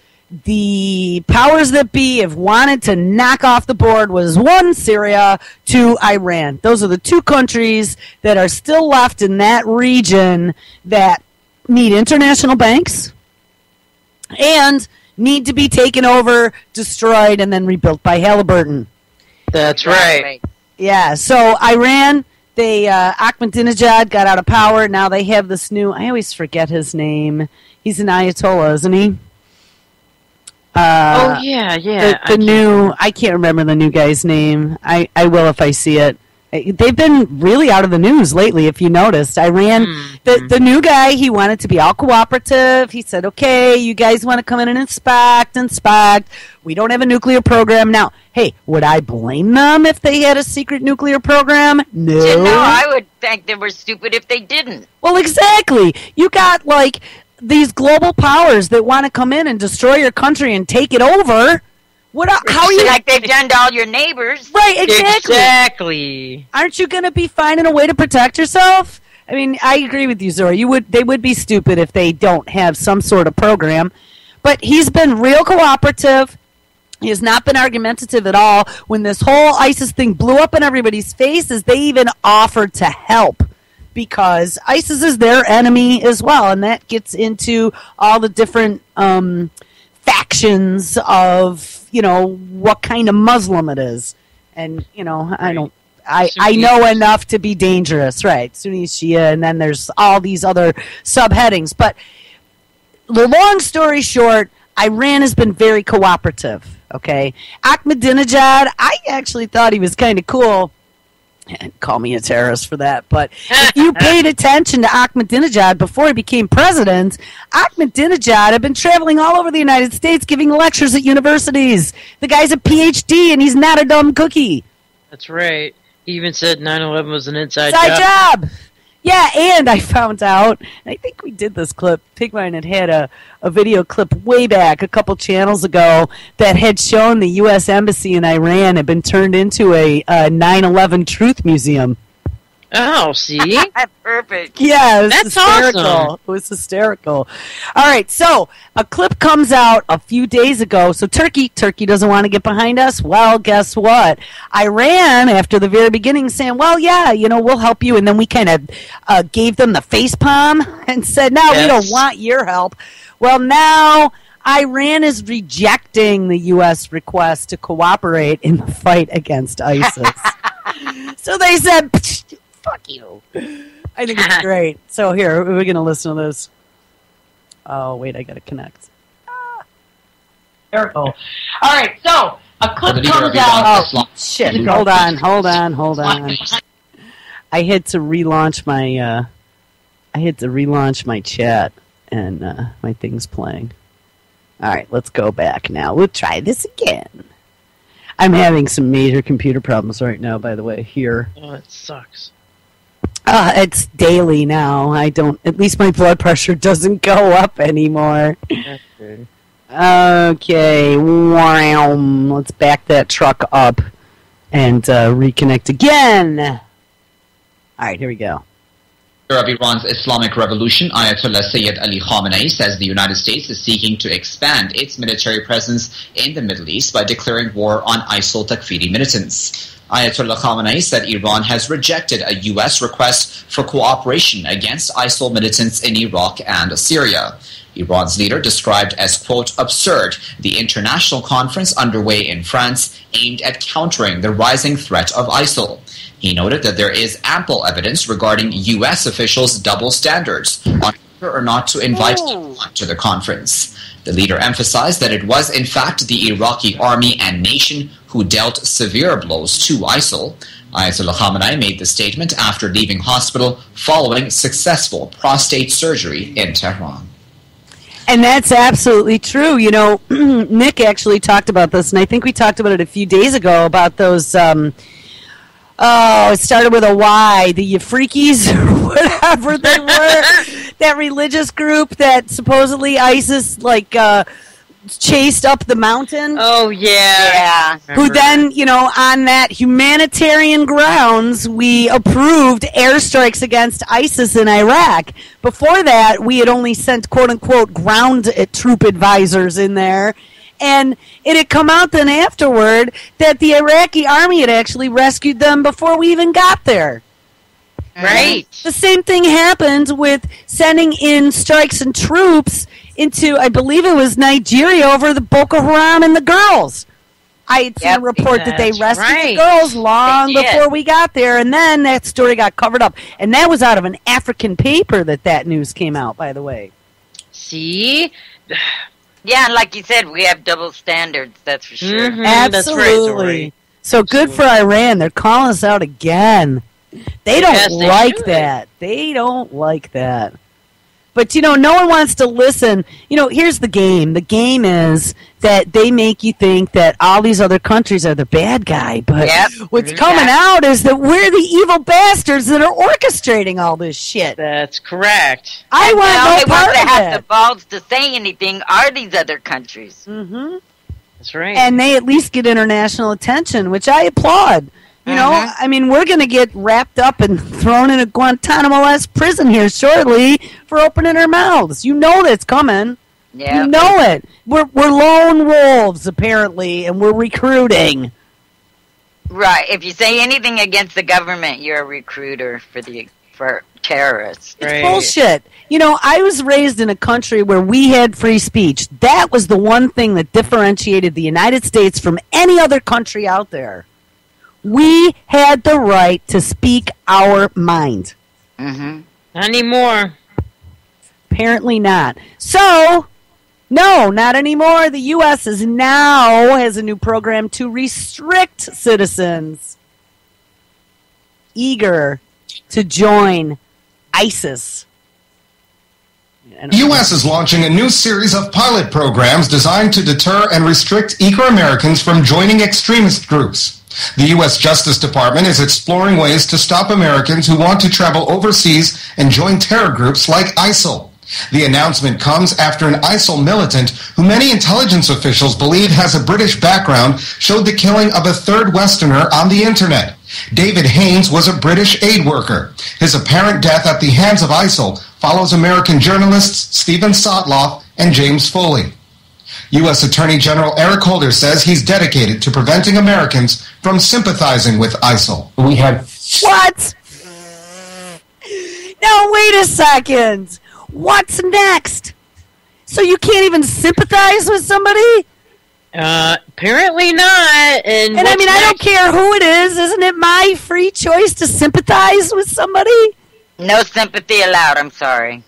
the powers that be have wanted to knock off the board was one, Syria, two, Iran. Those are the two countries that are still left in that region that need international banks and need to be taken over, destroyed, and then rebuilt by Halliburton. That's right. Yeah, so Iran, Ahmadinejad got out of power. Now they have this new, I always forget his name. He's an Ayatollah, isn't he? Yeah. I can't remember the new guy's name. I will if I see it. They've been really out of the news lately, if you noticed. Iran, the new guy, he wanted to be all cooperative. He said, okay, you guys want to come in and inspect. We don't have a nuclear program. Now, hey, would I blame them if they had a secret nuclear program? No. No, I would think they were stupid if they didn't. Well, exactly. You got, like, these global powers that want to come in and destroy your country and take it over. How are you like they've done to all your neighbors? Right, exactly. Aren't you going to be finding a way to protect yourself? I mean, I agree with you, Zorie. They would be stupid if they don't have some sort of program. But he's been real cooperative. He has not been argumentative at all. When this whole ISIS thing blew up in everybody's faces, they even offered to help, because ISIS is their enemy as well, and that gets into all the different factions of, what kind of Muslim it is. And, I know enough to be dangerous, right? Sunni, Shia, and then there's all these other subheadings. But the long story short, Iran has been very cooperative, okay? Ahmadinejad, I actually thought he was kind of cool. And call me a terrorist for that, but if you paid attention to Ahmadinejad before he became president, Ahmadinejad had been traveling all over the United States giving lectures at universities. The guy's a PhD, and he's not a dumb cookie. That's right. He even said 9/11 was an inside job. Yeah, and I found out, I think we did this clip, Pigmine had a video clip way back a couple channels ago that had shown the U.S. Embassy in Iran had been turned into a 9/11 truth museum. Oh, see? Perfect. Yeah, it was That's hysterical. awesome. It was hysterical. All right, so a clip comes out a few days ago. So Turkey doesn't want to get behind us. Well, guess what? Iran, after the very beginning, saying, well, yeah, we'll help you. And then we kind of gave them the face palm and said, no, we don't want your help. Well, now Iran is rejecting the U.S. request to cooperate in the fight against ISIS. So they said, Fuck you. I think it's great. So here, we're going to listen to this. Oh, wait, I got to connect. There we go. All right, so a clip comes out. Oh, shit. Hold on. I had to relaunch my chat, and my thing's playing. All right, let's go back now. We'll try this again. I'm having some major computer problems right now, by the way, here. Oh, it sucks. It's daily now. At least my blood pressure doesn't go up anymore. Okay, wow. Let's back that truck up and reconnect again. All right, here we go. Of Iran's Islamic Revolution, Ayatollah Sayyid Ali Khamenei says the United States is seeking to expand its military presence in the Middle East by declaring war on ISIL Takfiri militants. Ayatollah Khamenei said Iran has rejected a U.S. request for cooperation against ISIL militants in Iraq and Syria. Iran's leader described as, quote, absurd the international conference underway in France aimed at countering the rising threat of ISIL. He noted that there is ample evidence regarding U.S. officials' double standards on whether or not to invite Iran to the conference. The leader emphasized that it was, in fact, the Iraqi army and nation who dealt severe blows to ISIL. Ayatollah Khamenei made the statement after leaving hospital following successful prostate surgery in Tehran. And that's absolutely true. You know, Nick actually talked about this, and I think we talked about it a few days ago about those... it started with a Y, the Yafrikis or whatever they were. That religious group that supposedly ISIS chased up the mountain. Oh yeah. Who then, on that humanitarian grounds, we approved airstrikes against ISIS in Iraq. Before that, we had only sent quote unquote ground troop advisors in there. And it had come out then afterward that the Iraqi army had actually rescued them before we even got there. Right. The same thing happened with sending in strikes and troops into, I believe it was Nigeria, over the Boko Haram and the girls. I had seen a report that they rescued the girls long before we got there, and then that story got covered up. And that was out of an African paper that news came out, by the way. See? Yeah, and like you said, we have double standards, that's for sure. Mm-hmm, absolutely. Right, so good for Iran. They're calling us out again. They don't like that. They don't like that. But, no one wants to listen. Here's the game. The game is that they make you think that all these other countries are the bad guy. But what's coming out is that we're the evil bastards that are orchestrating all this shit. That's correct. I want no part of it. Have the balls to say anything are these other countries. Mm-hmm. That's right. And they at least get international attention, which I applaud. We're going to get wrapped up and thrown in a Guantanamo-esque prison here shortly for opening our mouths. You know that's coming. Yeah. You know it. We're lone wolves, apparently, and we're recruiting. Right. If you say anything against the government, you're a recruiter for terrorists. It's bullshit. I was raised in a country where we had free speech. That was the one thing that differentiated the United States from any other country out there. We had the right to speak our mind. Mm-hmm. Not anymore. Apparently not. So, no, not anymore. The U.S. has a new program to restrict citizens eager to join ISIS. The U.S. is launching a new series of pilot programs designed to deter and restrict eco-Americans from joining extremist groups. The U.S. Justice Department is exploring ways to stop Americans who want to travel overseas and join terror groups like ISIL. The announcement comes after an ISIL militant, who many intelligence officials believe has a British background, showed the killing of a third Westerner on the Internet. David Haynes was a British aid worker. His apparent death at the hands of ISIL follows American journalists Stephen Sotloff and James Foley. U.S. Attorney General Eric Holder says he's dedicated to preventing Americans from sympathizing with ISIL. We have... What? Now, wait a second. What's next? So you can't even sympathize with somebody? Apparently not. And I mean, I don't care who it is. Isn't it my free choice to sympathize with somebody? No sympathy allowed. I'm sorry.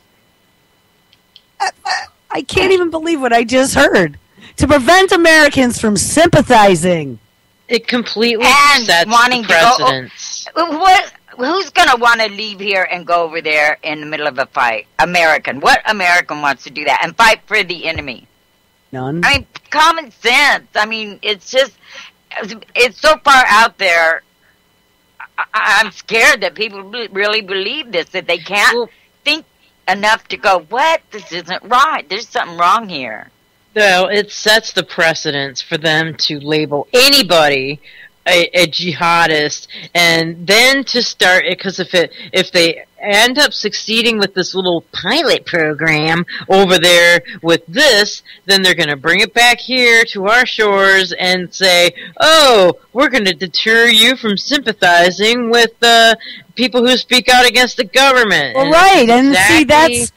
I can't even believe what I just heard. To prevent Americans from sympathizing. It completely and sets wanting the precedence. Who's going to want to leave here and go over there in the middle of a fight? American. What American wants to do that and fight for the enemy? None. I mean, common sense. I mean, it's just, it's so far out there. I'm scared that people really believe this, that they can't think enough to go, what? This isn't right. There's something wrong here. So it sets the precedence for them to label anybody a jihadist, and then to start it, because if they end up succeeding with this little pilot program over there with this, then they're going to bring it back here to our shores and say, oh, we're going to deter you from sympathizing with people who speak out against the government. Well, right, and see, that's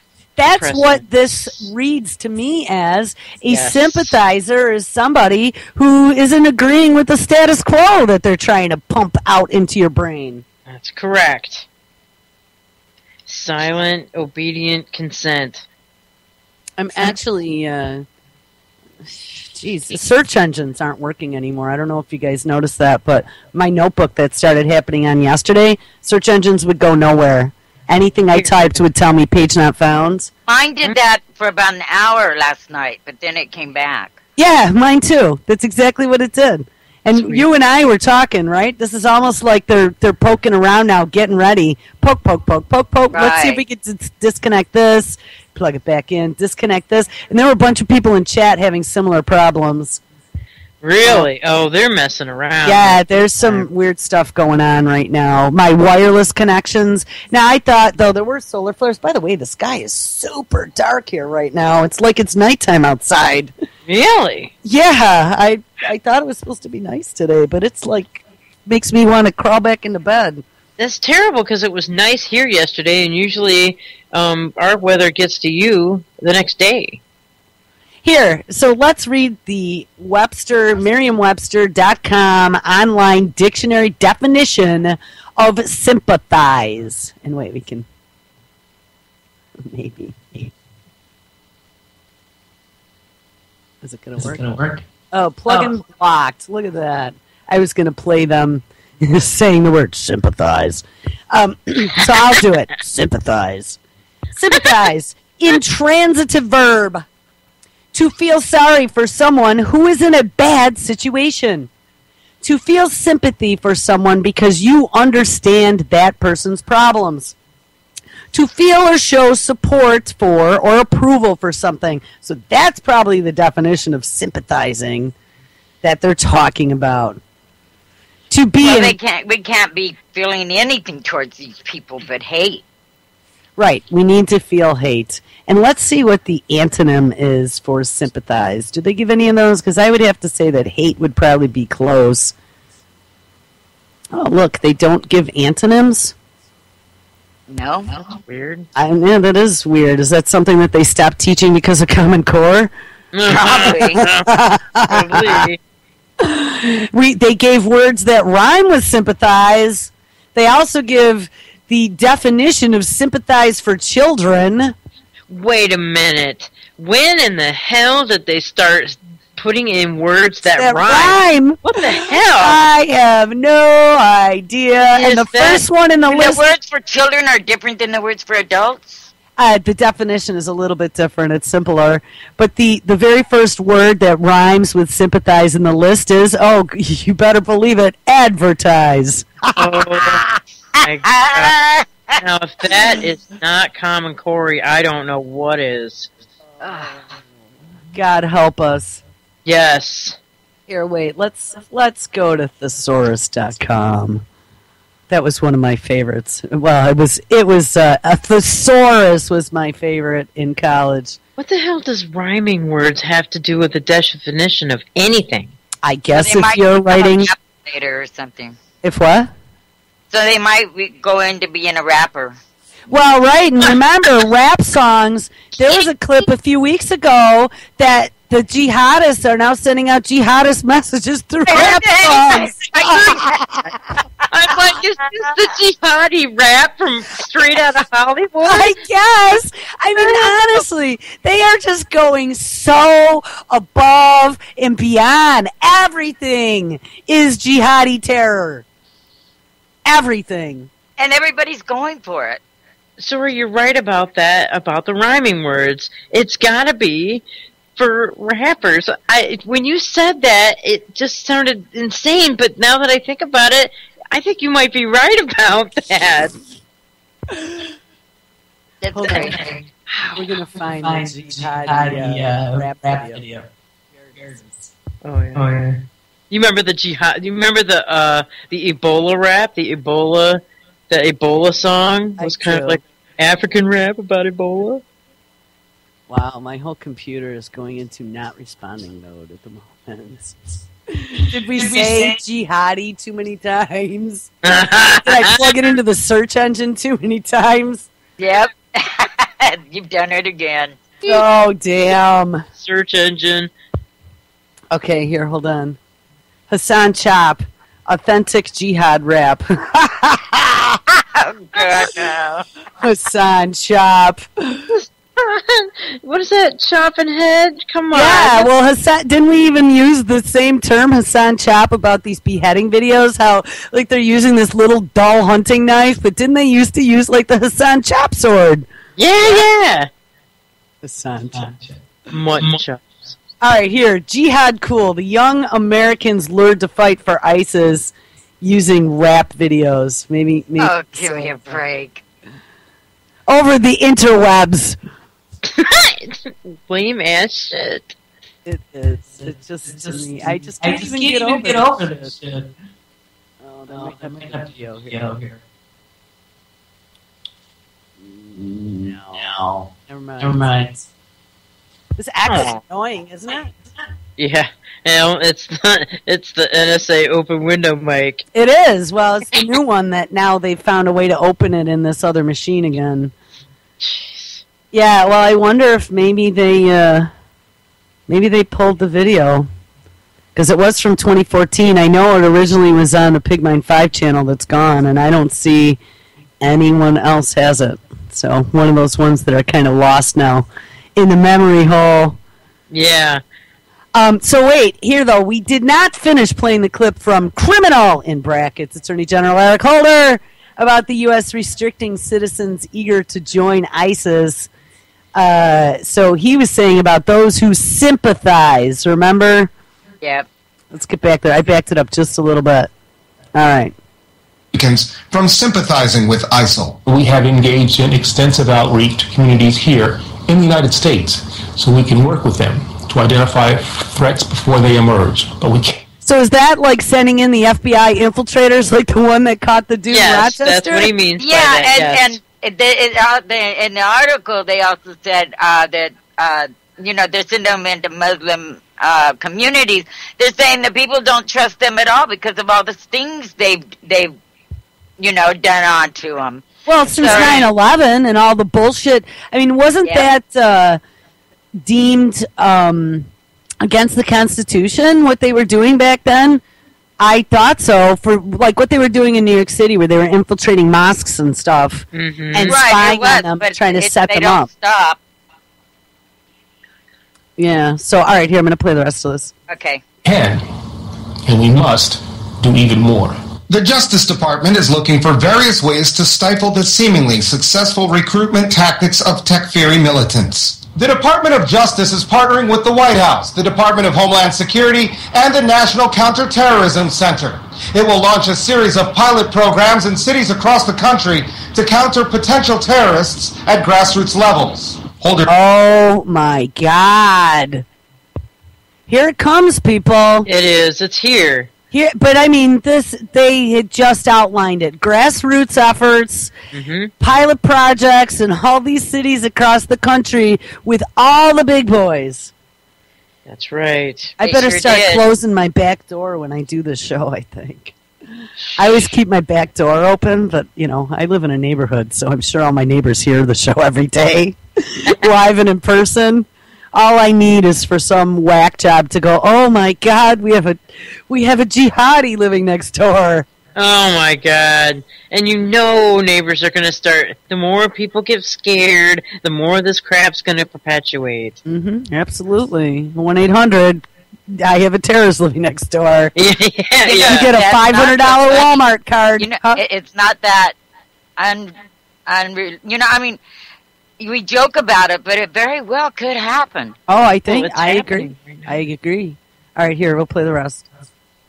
what this reads to me as. A sympathizer is somebody who isn't agreeing with the status quo that they're trying to pump out into your brain. That's correct. Silent, obedient consent. I'm actually, geez, the search engines aren't working anymore. I don't know if you guys noticed that, but my notebook that started happening on yesterday, search engines would go nowhere. Anything I typed would tell me page not found. Mine did that for about an hour last night, but then it came back. Yeah, mine too. That's exactly what it did. And you and I were talking, right? This is almost like they're poking around now, getting ready. Poke, poke, poke, poke, poke. Right. Let's see if we can disconnect this, plug it back in, disconnect this. And there were a bunch of people in chat having similar problems. Really? Oh, they're messing around. Yeah, there's some weird stuff going on right now. My wireless connections. Now, I thought, though, there were solar flares. By the way, the sky is super dark here right now. It's like it's nighttime outside. Really? Yeah, I thought it was supposed to be nice today, but it's like, makes me want to crawl back into bed. That's terrible because it was nice here yesterday, and usually our weather gets to you the next day. Here, so let's read the Merriam-Webster.com online dictionary definition of sympathize. And wait, we can maybe. Is it going to work? Oh, plug-in blocked. Look at that. I was going to play them saying the word sympathize. So I'll do it. Sympathize. Sympathize. Intransitive verb. To feel sorry for someone who is in a bad situation. To feel sympathy for someone because you understand that person's problems. To feel or show support for or approval for something. So that's probably the definition of sympathizing that they're talking about. To be we can't be feeling anything towards these people but hate. Right. We need to feel hate. And let's see what the antonym is for sympathize. Do they give any of those? Because I would have to say that hate would probably be close. Oh, look, they don't give antonyms? No. That's weird. Yeah, that is weird. Is that something that they stopped teaching because of Common Core? Probably. They gave words that rhyme with sympathize. They also give the definition of sympathize for children. Wait a minute. When in the hell did they start putting in words that rhyme? What the hell? I have no idea. And the first one in the list... The words for children are different than the words for adults? The definition is a little bit different. It's simpler. But the very first word that rhymes with sympathize in the list is, oh, you better believe it, advertise. Oh, my God. Now, if that is not Common Core, I don't know what is. God help us. Yes. Here, wait. Let's go to thesaurus.com. That was one of my favorites. Well, it was a thesaurus was my favorite in college. What the hell does rhyming words have to do with the definition of anything? I guess if you're writing later or something. If what? So they might go into being a rapper. Well, right, and remember, rap songs, there was a clip a few weeks ago that the jihadists are now sending out jihadist messages through rap songs. I'm like, is this the jihadi rap from straight out of Hollywood? I guess. I mean, honestly, they are just going so above and beyond. Everything is jihadi terror. Everything. And everybody's going for it. Zorie, you're right about that, about the rhyming words. It's gotta be for rappers. When you said that, it just sounded insane, but now that I think about it, I think you might be right about that. That's okay. We're going to find the jihadi rap video. Oh, yeah. You remember the jihad? You remember the Ebola rap? The Ebola song was kind of like African rap about Ebola. Wow, my whole computer is going into not responding mode at the moment. Did we say jihadi too many times? Did I plug it into the search engine too many times? Yep. You've done it again. Oh, damn. Search engine. Okay, here, hold on. Hassan Chop, authentic jihad rap. Oh, God, no. Hassan Chop. What is that? Chopping head? Come on. Yeah, well, Hassan, didn't we even use the same term, Hassan Chop, about these beheading videos? How, like, they're using this little dull hunting knife, but didn't they used to use, like, the Hassan Chop sword? Yeah. Hassan Chop. Mutton chops. All right, here, Jihad Cool. The young Americans lured to fight for ISIS using rap videos. Maybe Oh, give me a break. Over the interwebs. Lame ass shit. It is. It's just me. I just can't even get over this shit. Oh, that might have video here. No. Never mind. This act is annoying, isn't it? Yeah. It's the NSA open window mic. It is. Well, it's the new one that now they've found a way to open it in this other machine again. Jeez. Yeah, well, I wonder if maybe they pulled the video. Because it was from 2014. I know it originally was on the Pigmine 5 channel that's gone, and I don't see anyone else has it. So, one of those ones that are kind of lost now in the memory hole. Yeah. So wait, here though, we did not finish playing the clip from Criminal, in brackets, Attorney General Eric Holder, about the U.S. restricting citizens eager to join ISIS. So he was saying about those who sympathize, remember? Yep. Let's get back there. I backed it up just a little bit. All right. From sympathizing with ISIL. We have engaged in extensive outreach to communities here in the United States so we can work with them to identify threats before they emerge. But we can't. So is that like sending in the FBI infiltrators, like the one that caught the dude in Rochester? That's what he means by that. yes. And in the article they also said that they're sending them into Muslim communities. They're saying that people don't trust them at all because of all the stings they've done onto them. Well, since 9/11 and all the bullshit. I mean, wasn't that deemed against the Constitution, what they were doing back then? I thought so, for like what they were doing in New York City, where they were infiltrating mosques and stuff and spying on them, trying to set them up. Stop. Yeah, so all right, here, I'm going to play the rest of this. Okay. And we must do even more. The Justice Department is looking for various ways to stifle the seemingly successful recruitment tactics of Takfiri militants. The Department of Justice is partnering with the White House, the Department of Homeland Security, and the National Counterterrorism Center. It will launch a series of pilot programs in cities across the country to counter potential terrorists at grassroots levels. Oh my God. Here it comes, people. It is. It's here. Here, but I mean, they had just outlined it. Grassroots efforts, pilot projects, in all these cities across the country with all the big boys. That's right. I better start closing my back door when I do this show, I think. I always keep my back door open, but, I live in a neighborhood, so I'm sure all my neighbors hear the show every day, live and in person. all I need is for some whack job to go, oh my God, we have a jihadi living next door. Oh my God. And neighbors are going to start, the more people get scared, the more this crap's going to perpetuate. Mm-hmm, absolutely. 1-800, I have a terrorist living next door. Yeah. You get a $500 Walmart card. It's not that unreal. We joke about it, but it very well could happen. Oh, I agree. I agree. All right, here, we'll play the rest.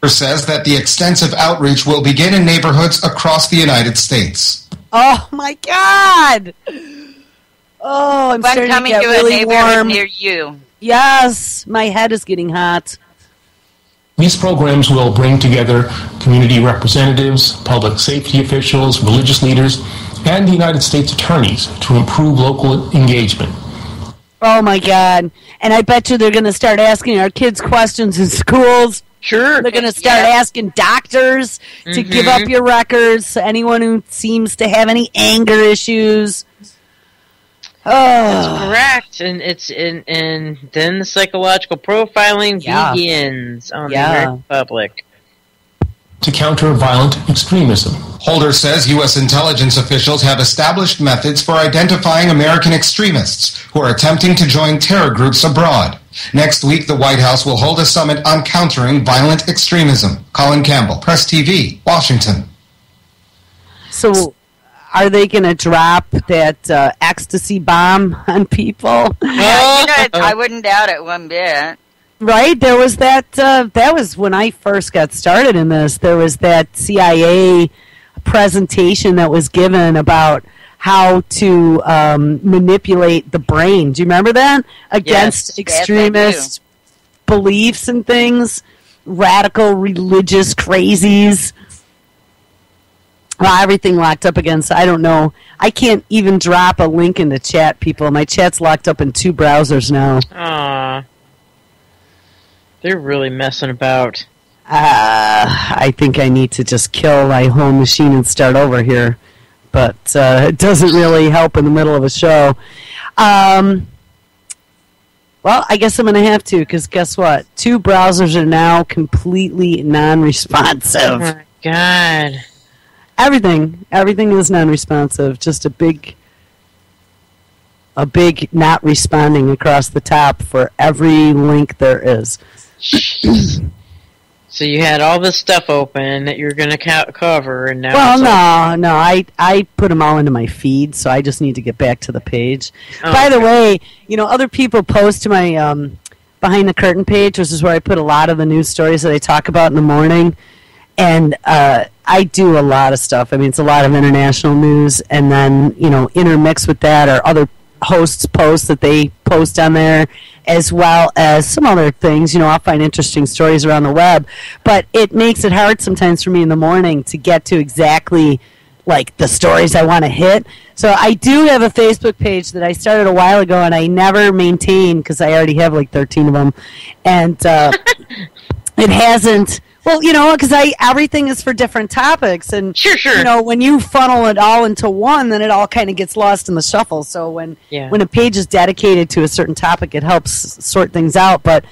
Says that the extensive outreach will begin in neighborhoods across the United States. Oh, my God! Oh, I'm starting to get really warm. Near you. Yes, my head is getting hot. These programs will bring together community representatives, public safety officials, religious leaders, and the United States attorneys to improve local engagement. Oh, my God. And I bet you they're going to start asking our kids questions in schools. Sure. They're going to start asking doctors to give up your records, anyone who seems to have any anger issues. Oh. That's correct. And and then the psychological profiling begins on the American public. To counter violent extremism. Holder says U.S. intelligence officials have established methods for identifying American extremists who are attempting to join terror groups abroad. Next week, the White House will hold a summit on countering violent extremism. Colin Campbell, Press TV, Washington. So, are they going to drop that ecstasy bomb on people? Yeah, I wouldn't doubt it one bit. Right, there was that was when I first got started in this, there was that CIA presentation that was given about how to manipulate the brain. Do you remember that? Against extremist beliefs and things, radical religious crazies. Well, everything locked up against, I don't know. I can't even drop a link in the chat, people. My chat's locked up in 2 browsers now. Aww. They're really messing about. I think I need to just kill my home machine and start over here. But it doesn't really help in the middle of a show. Well, I guess I'm going to have to, because guess what? 2 browsers are now completely non-responsive. Oh, my God. Everything is non-responsive. Just a big not responding across the top for every link there is. So you had all this stuff open that you were going to cover, and now... Well, no, I put them all into my feed, so I just need to get back to the page. Oh, By the way, other people post to my Behind the Curtain page, which is where I put a lot of the news stories that I talk about in the morning, and I do a lot of stuff. I mean, it's a lot of international news, and then, intermixed with that are other hosts' posts that they post on there, as well as some other things. I'll find interesting stories around the web, but it makes it hard sometimes for me in the morning to get to exactly like the stories I want to hit. So I do have a Facebook page that I started a while ago, and I never maintained because I already have like 13 of them, and it hasn't. Well, because everything is for different topics, and sure. When you funnel it all into one, then it all kind of gets lost in the shuffle. So when a page is dedicated to a certain topic, it helps sort things out. But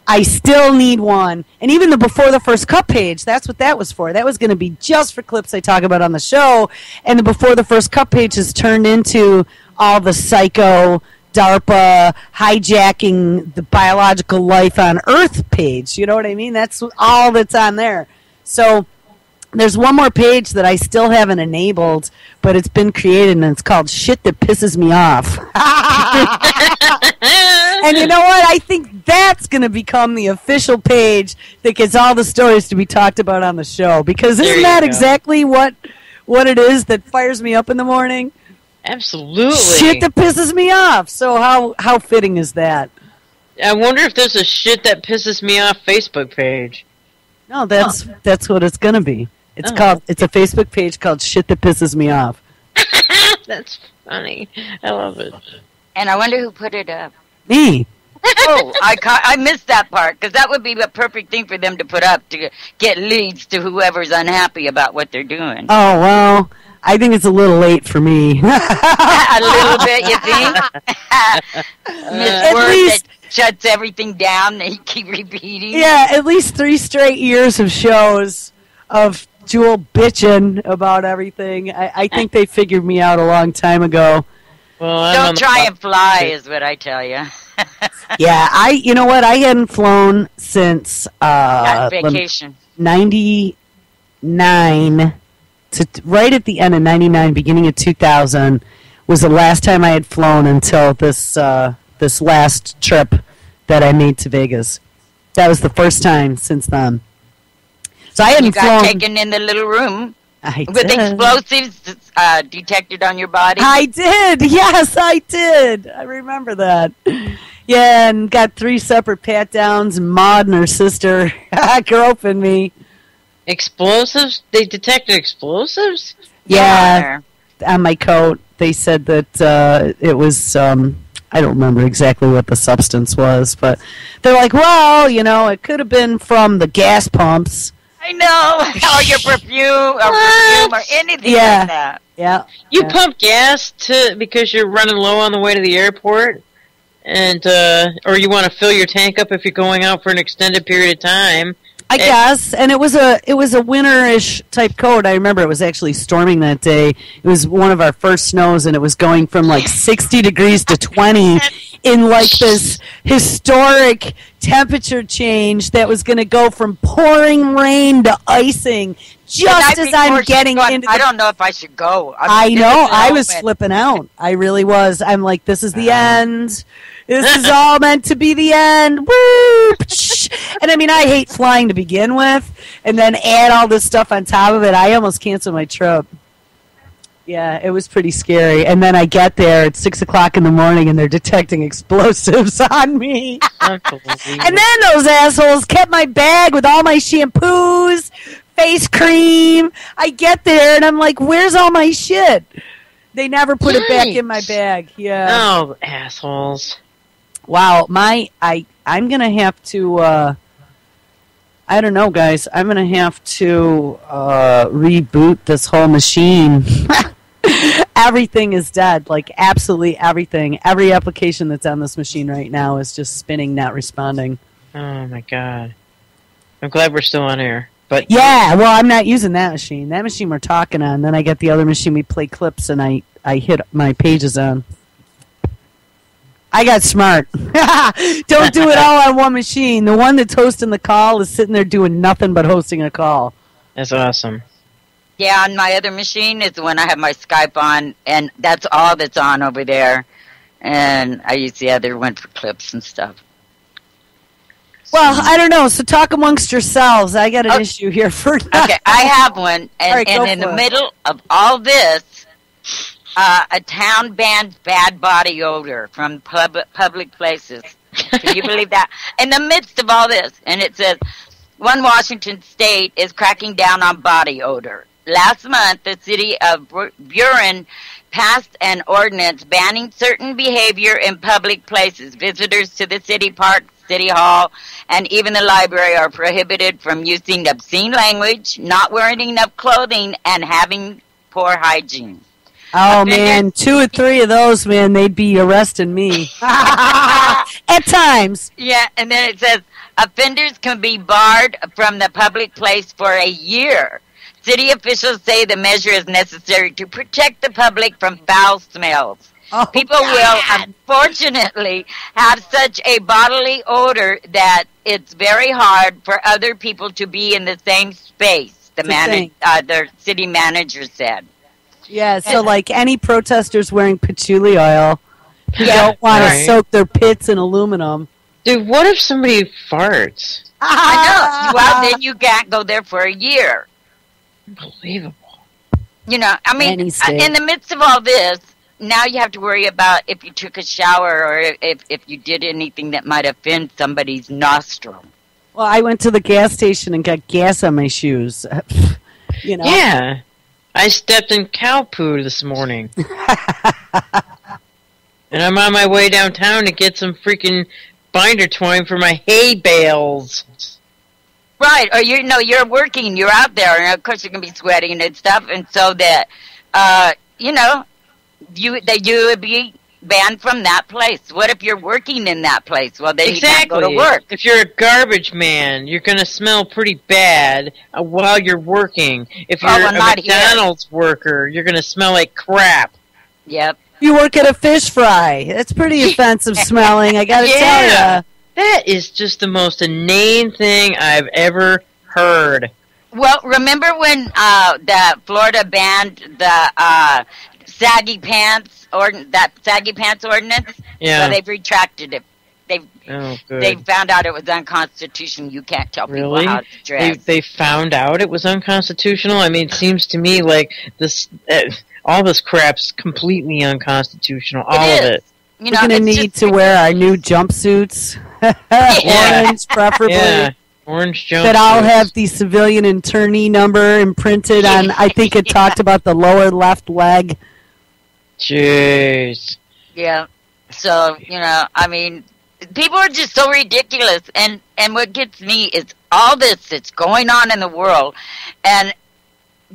I still need one, and even the Before the First Cut page, that's what that was for. That was going to be just for clips I talk about on the show, and the Before the First Cut page has turned into all the psycho, DARPA, hijacking the biological life on Earth page. You know what I mean? That's all that's on there. So there's one more page that I still haven't enabled, but it's been created, and it's called Shit That Pisses Me Off. And you know what? I think that's going to become the official page that gets all the stories to be talked about on the show. Because isn't that exactly what it is that fires me up in the morning? Absolutely. Shit that pisses me off. So how fitting is that? I wonder if there's a Shit That Pisses Me Off Facebook page. No, that's what it's going to be. It's a Facebook page called Shit That Pisses Me Off. That's funny. I love it. And I wonder who put it up. Me. Oh, I missed that part, because that would be the perfect thing for them to put up to get leads to whoever's unhappy about what they're doing. Oh, well, I think it's a little late for me. A little bit, you think? shuts everything down. They keep repeating. Yeah, at least 3 straight years of shows of Jules bitching about everything. I think they figured me out a long time ago. Well, don't try and fly, is what I tell you. Yeah, you know what? I hadn't flown since vacation 99 to right at the end of 99, beginning of 2000 was the last time I had flown until this last trip that I made to Vegas. That was the first time since then. So I hadn't flown. You got taken in the little room with explosives detected on your body? I did. Yes, I did. I remember that. Yeah, and got 3 separate pat-downs, and Maud and her sister groping me. Explosives? They detected explosives? Yeah, on my coat. They said that it was, I don't remember exactly what the substance was, but they're like, well, it could have been from the gas pumps. I know. Or your perfume or anything like that. Yeah. You pump gas because you're running low on the way to the airport? And or you want to fill your tank up if you're going out for an extended period of time. I guess, and it was a winterish type coat. I remember it was actually storming that day. It was one of our first snows, and it was going from like 60 degrees to 20 in like this historic temperature change that was going to go from pouring rain to icing just as I'm getting into. I don't know if I should go. I know. I was flipping out. I really was. I'm like, this is the end. This is all meant to be the end. Woo! And I mean, I hate flying to begin with, and then add all this stuff on top of it. I almost canceled my trip. Yeah, it was pretty scary. And then I get there at 6 o'clock in the morning, and they're detecting explosives on me. And then those assholes kept my bag with all my shampoos, face cream. I get there, and I'm like, where's all my shit? They never put it back in my bag. Yeah. Oh, assholes. Wow, I'm gonna have to. I don't know, guys. I'm gonna have to reboot this whole machine. Everything is dead, like absolutely everything. Every application that's on this machine right now is just spinning, not responding. Oh my god! I'm glad we're still on air. But yeah, well, I'm not using that machine. That machine we're talking on. Then I get the other machine we play clips, and I hit my pages on. I got smart. Don't do it all on one machine. The one that's hosting the call is sitting there doing nothing but hosting a call. That's awesome. Yeah, on my other machine is when I have my Skype on, and that's all that's on over there. And I use the other one for clips and stuff. Well, I don't know. So talk amongst yourselves. I got an issue here for now. Okay, I have one. And, right, and in the middle of all this, a town bans bad body odor from public places. Can you believe that? In the midst of all this, and it says, one Washington state is cracking down on body odor. Last month, the city of Buren passed an ordinance banning certain behavior in public places. Visitors to the city park, city hall, and even the library are prohibited from using obscene language, not wearing enough clothing, and having poor hygiene. Oh, man, 2 or 3 of those, man, they'd be arresting me. At times. Yeah, and then it says, offenders can be barred from the public place for a year. City officials say the measure is necessary to protect the public from foul smells. Oh, people will, unfortunately, have such a bodily odor that it's very hard for other people to be in the same space, the city manager said. Yeah, so like any protesters wearing patchouli oil who don't want to soak their pits in aluminum. Dude, what if somebody farts? I know. Well, then you can't go there for a year. Unbelievable. You know, I mean, in the midst of all this, now you have to worry about if you took a shower or if you did anything that might offend somebody's nostril. Well, I went to the gas station and got gas on my shoes. You know? Yeah. I stepped in cow poo this morning. And I'm on my way downtown to get some freaking binder twine for my hay bales. Right, or you're working, you're out there, and of course you're going to be sweating and stuff, and so that, the banned from that place? What if you're working in that place? Well, then exactly. you can't go to work. If you're a garbage man, you're going to smell pretty bad while you're working. If you're a McDonald's worker, you're going to smell like crap. Yep. You work at a fish fry. That's pretty offensive smelling, I got to tell you. That is just the most inane thing I've ever heard. Well, remember when the Florida banned the saggy pants ordinance? Yeah. So they've retracted it. They found out it was unconstitutional. You can't tell people how to dress. They found out it was unconstitutional? I mean, it seems to me like this all this crap's completely unconstitutional. All of it. We're going to need to wear our new jumpsuits. Orange, preferably. Yeah. Orange jumpsuits. That all have the civilian internee number imprinted on, I think it talked about the lower left leg. Jeez. Yeah. So, I mean, people are just so ridiculous. And what gets me is all this that's going on in the world. And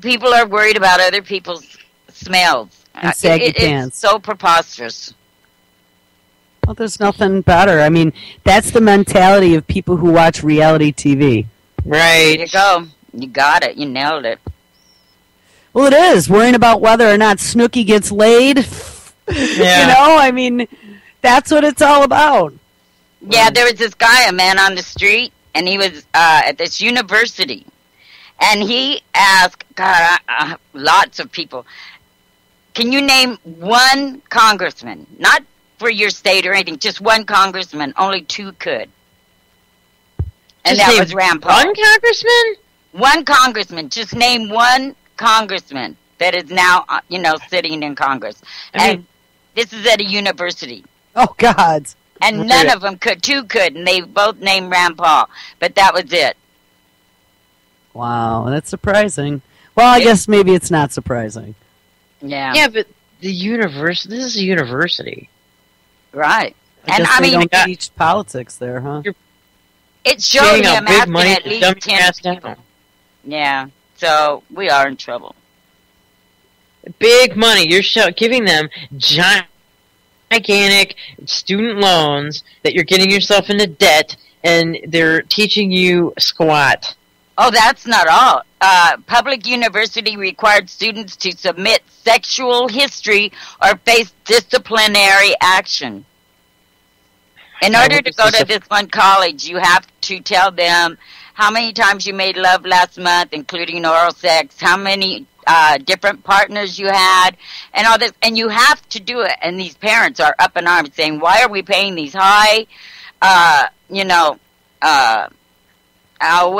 people are worried about other people's smells. And saggy pants. It's so preposterous. Well, there's nothing better. I mean, that's the mentality of people who watch reality TV. Right. There you go. You got it. You nailed it. Well, it is. Worrying about whether or not Snooki gets laid. Yeah. I mean, that's what it's all about. Yeah, there was this guy, a man on the street, and he was at this university. And he asked, lots of people, can you name one congressman? Not for your state or anything, just one congressman. Only 2 could. And that was Rand Paul. One congressman? One congressman. Just name one congressman that is now, sitting in Congress. And this is at a university. Oh, God. And none of them could. 2 could, and they both named Rand Paul. But that was it. Wow, that's surprising. Well, I guess maybe it's not surprising. Yeah. Yeah, but this is a university. Right. I guess they don't teach politics there, huh? It showed him asking at least 10 people. Down. Yeah. So we are in trouble. Big money. You're giving them gigantic student loans that you're getting yourself into debt, and they're teaching you squat. Oh, that's not all. Public university required students to submit sexual history or face disciplinary action. In order to go to this one college, you have to tell them how many times you made love last month, including oral sex, how many different partners you had, and all this. And you have to do it. And these parents are up in arms saying, why are we paying these high, what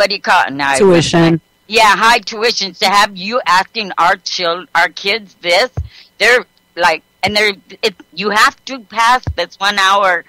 do you call it now? Tuition. Yeah, high tuitions to have you asking our kids this. They're like, and you have to pass this 1 hour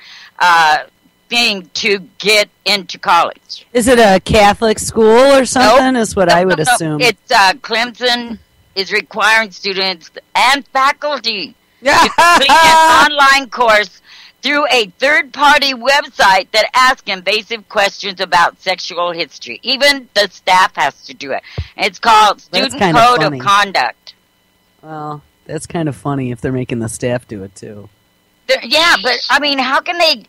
thing to get into college. Is it a Catholic school or something? Is what I would assume. It's Clemson is requiring students and faculty to complete an online course through a third-party website that asks invasive questions about sexual history. Even the staff has to do it. It's called Student Code of Conduct. Well, that's kind of funny if they're making the staff do it, too. Yeah, but, I mean, how can they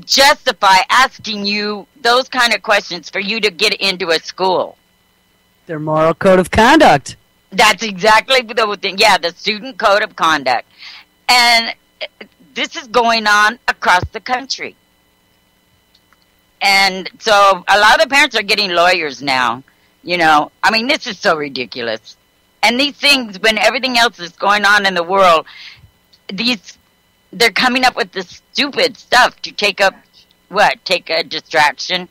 justify asking you those kind of questions for you to get into a school? Their moral code of conduct. That's exactly the thing. Yeah, the Student Code of Conduct. And this is going on across the country. And so a lot of the parents are getting lawyers now. I mean, this is so ridiculous. And these things, when everything else is going on in the world, they're coming up with this stupid stuff to take a distraction,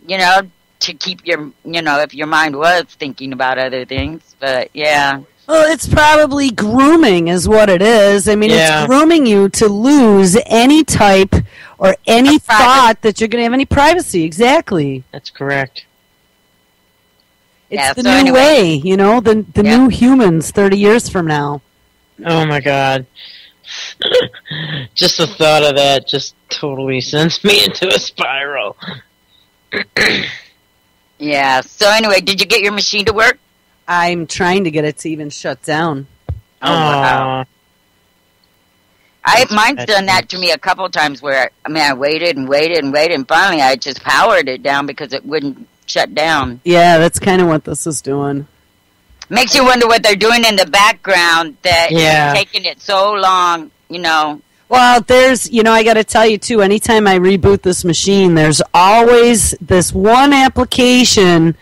to keep your, if your mind was thinking about other things. But, yeah. Well, it's probably grooming is what it is. I mean, It's grooming you to lose any type or any thought that you're going to have any privacy. Exactly. That's correct. It's the new way, the new humans 30 years from now. Oh, my God. Just the thought of that just totally sends me into a spiral. Yeah. So anyway, did you get your machine to work? I'm trying to get it to even shut down. Oh, wow. Mine's done that to me a couple times where, I waited and waited and waited, and finally I just powered it down because it wouldn't shut down. Yeah, that's kind of what this is doing. Makes you wonder what they're doing in the background that is taking it so long, Well, there's, I got to tell you, too, anytime I reboot this machine, there's always this one application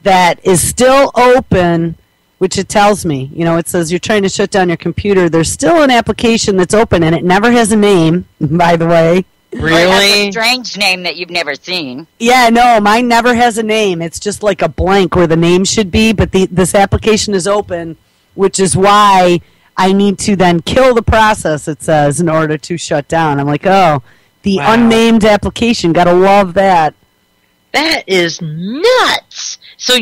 that is still open, which it tells me. It says you're trying to shut down your computer. There's still an application that's open, and it never has a name, by the way. Really? It has a strange name that you've never seen. Yeah, no, mine never has a name. It's just like a blank where the name should be, but this application is open, which is why I need to then kill the process, it says, in order to shut down. I'm like, the unnamed application. Gotta love that. That is nuts. So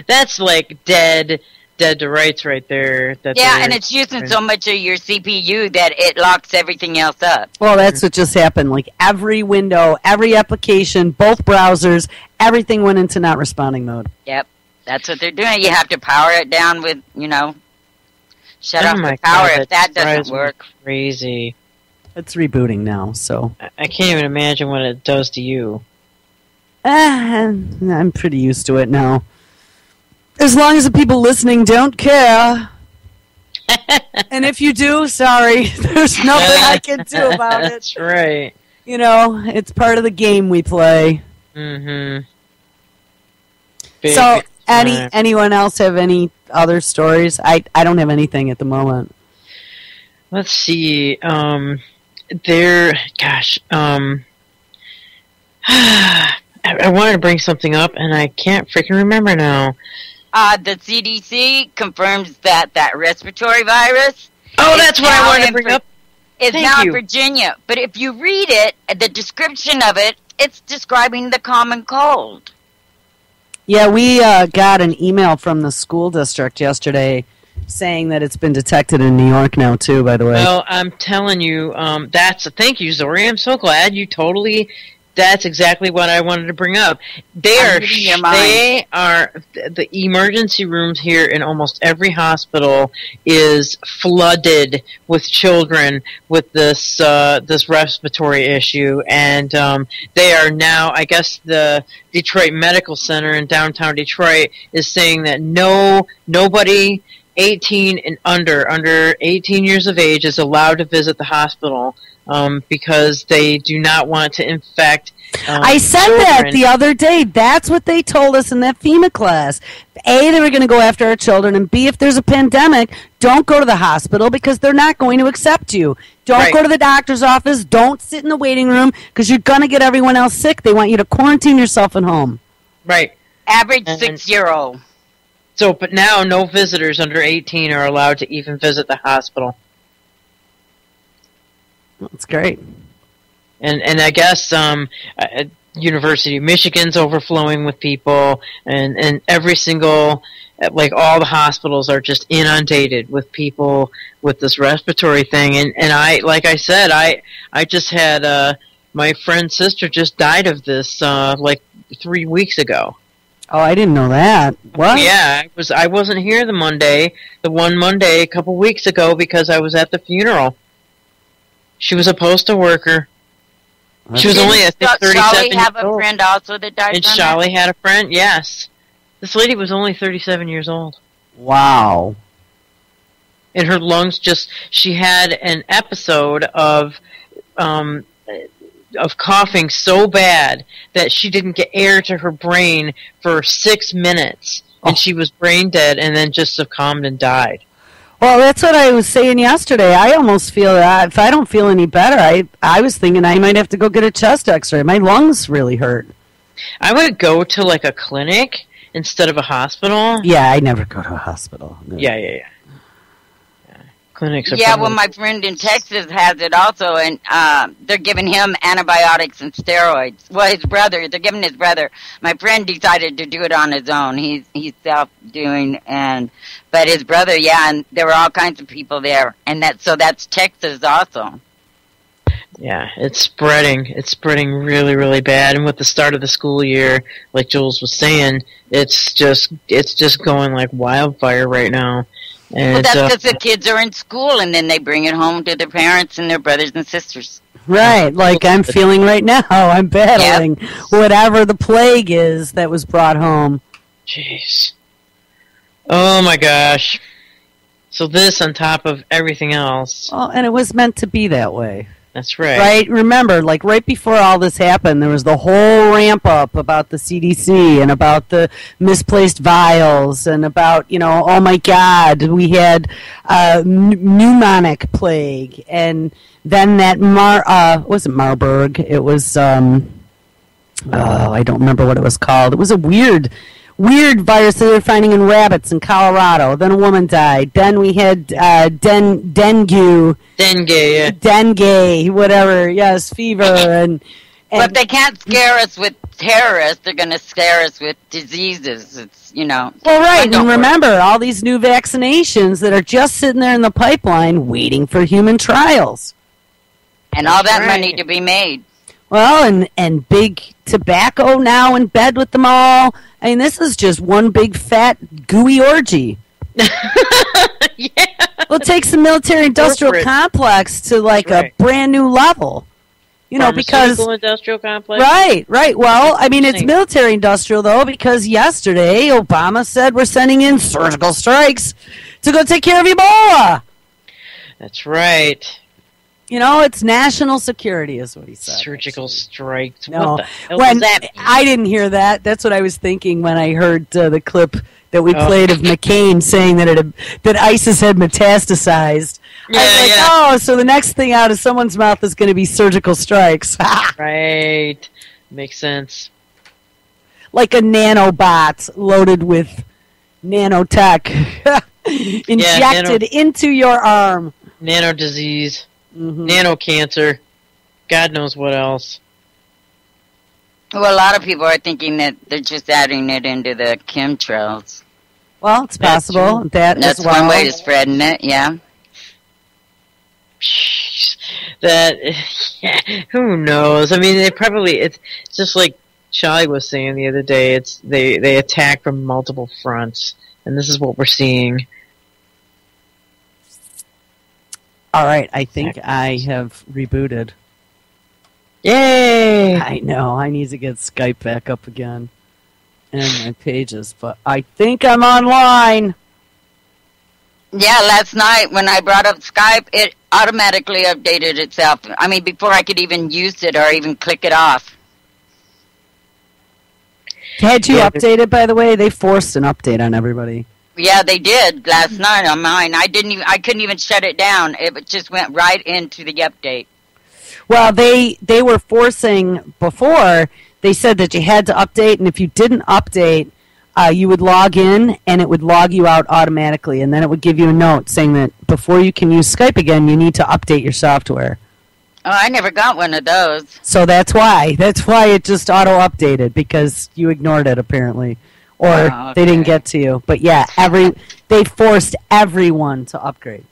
that's like dead to rights right there. And it's using so much of your CPU that it locks everything else up. Well, that's what just happened. Like every window, every application, both browsers, everything went into not responding mode. Yep, that's what they're doing. You have to power it down with, shut off the power if that doesn't work. Crazy. It's rebooting now, so. I can't even imagine what it does to you. I'm pretty used to it now. As long as the people listening don't care. And if you do, sorry. There's nothing I can do about it. That's right. It's part of the game we play. Mm-hmm. So, anyone else have any other stories? I don't have anything at the moment. Let's see. I wanted to bring something up, and I can't freaking remember now. The CDC confirms that respiratory virus. Oh, that's what I wanted to bring up. It's now in Virginia. But if you read it, the description of it, it's describing the common cold. Yeah, we got an email from the school district yesterday saying that it's been detected in New York now, too, by the way. Well, I'm telling you, thank you, Zorie. I'm so glad you totally... That's exactly what I wanted to bring up. The emergency rooms here in almost every hospital is flooded with children with this respiratory issue, and they are now, I guess the Detroit Medical Center in downtown Detroit is saying that nobody 18 and under 18 years of age is allowed to visit the hospital. Because they do not want to infect I said children. That the other day. That's what they told us in that FEMA class. A, they were going to go after our children, and B, if there's a pandemic, don't go to the hospital because they're not going to accept you. Don't go to the doctor's office. Don't sit in the waiting room because you're going to get everyone else sick. They want you to quarantine yourself at home. Right. Average 6-year-old. So, but now no visitors under 18 are allowed to even visit the hospital. That's great. And I guess University of Michigan's overflowing with people, and every single, like all the hospitals are just inundated with people with this respiratory thing. And I, like I said, I just had my friend's sister just died of this like 3 weeks ago. Oh, I didn't know that. What? Yeah, I wasn't here the one Monday a couple weeks ago because I was at the funeral. She was a postal worker. She was only, I think, 37 years old. Shally have a friend also that died and from Shally had a friend, yes. This lady was only 37 years old. Wow. And her lungs she had an episode of coughing so bad that she didn't get air to her brain for 6 minutes. And she was brain dead and then just succumbed and died. Well, that's what I was saying yesterday. I almost feel that if I don't feel any better, I was thinking I might have to go get a chest x-ray. My lungs really hurt. I would go to like a clinic instead of a hospital. Yeah, I never go to a hospital. No. Yeah. Clinics are well, my friend in Texas has it also, and they're giving him antibiotics and steroids. Well, they're giving his brother. My friend decided to do it on his own. He's self-doing, but his brother, and there were all kinds of people there, and that's Texas also. Yeah, it's spreading. It's spreading really, really bad. And with the start of the school year, like Jules was saying, it's just going like wildfire right now. And, well, that's because the kids are in school, and then they bring it home to their parents and their brothers and sisters. Right, like I'm feeling right now. I'm battling whatever the plague is that was brought home. Jeez. Oh my gosh. So this on top of everything else. Well, and it was meant to be that way. That's right. Right? Remember, like right before all this happened, there was the whole ramp up about the CDC and about the misplaced vials and about, oh my God, we had pneumonic plague. And then that wasn't Marburg. It was, I don't remember what it was called. It was a weird virus that they were finding in rabbits in Colorado. Then a woman died. Then we had dengue. Dengue, whatever. Yes, fever and but they can't scare us with terrorists. They're going to scare us with diseases. It's Well, right. And remember, all these new vaccinations that are just sitting there in the pipeline, waiting for human trials, and all that money to be made. Well, and big tobacco now in bed with them all. I mean, this is just one big fat gooey orgy. Yeah. Well, it takes the military-industrial complex to like a brand new level. Because industrial complex. Right. Well, I mean, it's military-industrial though, because yesterday Obama said we're sending in surgical strikes to go take care of Ebola. That's right. It's national security, is what he said. Surgical strikes. No, what the hell does that mean? I didn't hear that. That's what I was thinking when I heard the clip that we played of McCain saying that ISIS had metastasized. Yeah, I was like, so the next thing out of someone's mouth is going to be surgical strikes. Right. Makes sense. Like a nanobot loaded with nanotech injected into your arm. Nano disease. Nano cancer. God knows what else. Well, a lot of people are thinking that they're just adding it into the chemtrails. Well, it's possible. That's one way of spreading it, yeah. Who knows? I mean, it's just like Charlie was saying the other day. They attack from multiple fronts, and this is what we're seeing. All right, I think I have rebooted. Yay! I know, I need to get Skype back up again and my pages, but I think I'm online. Yeah, last night when I brought up Skype, it automatically updated itself. I mean, before I could even use it or even click it off. Had you updated, by the way? They forced an update on everybody. Yeah, they did last night on mine. I couldn't even shut it down. It just went right into the update. Well, they were forcing before. They said that you had to update, and if you didn't update, you would log in, and it would log you out automatically, and then it would give you a note saying that before you can use Skype again, you need to update your software. Oh, I never got one of those. So that's why it just auto-updated, because you ignored it, apparently. Or they didn't get to you. But yeah, they forced everyone to upgrade.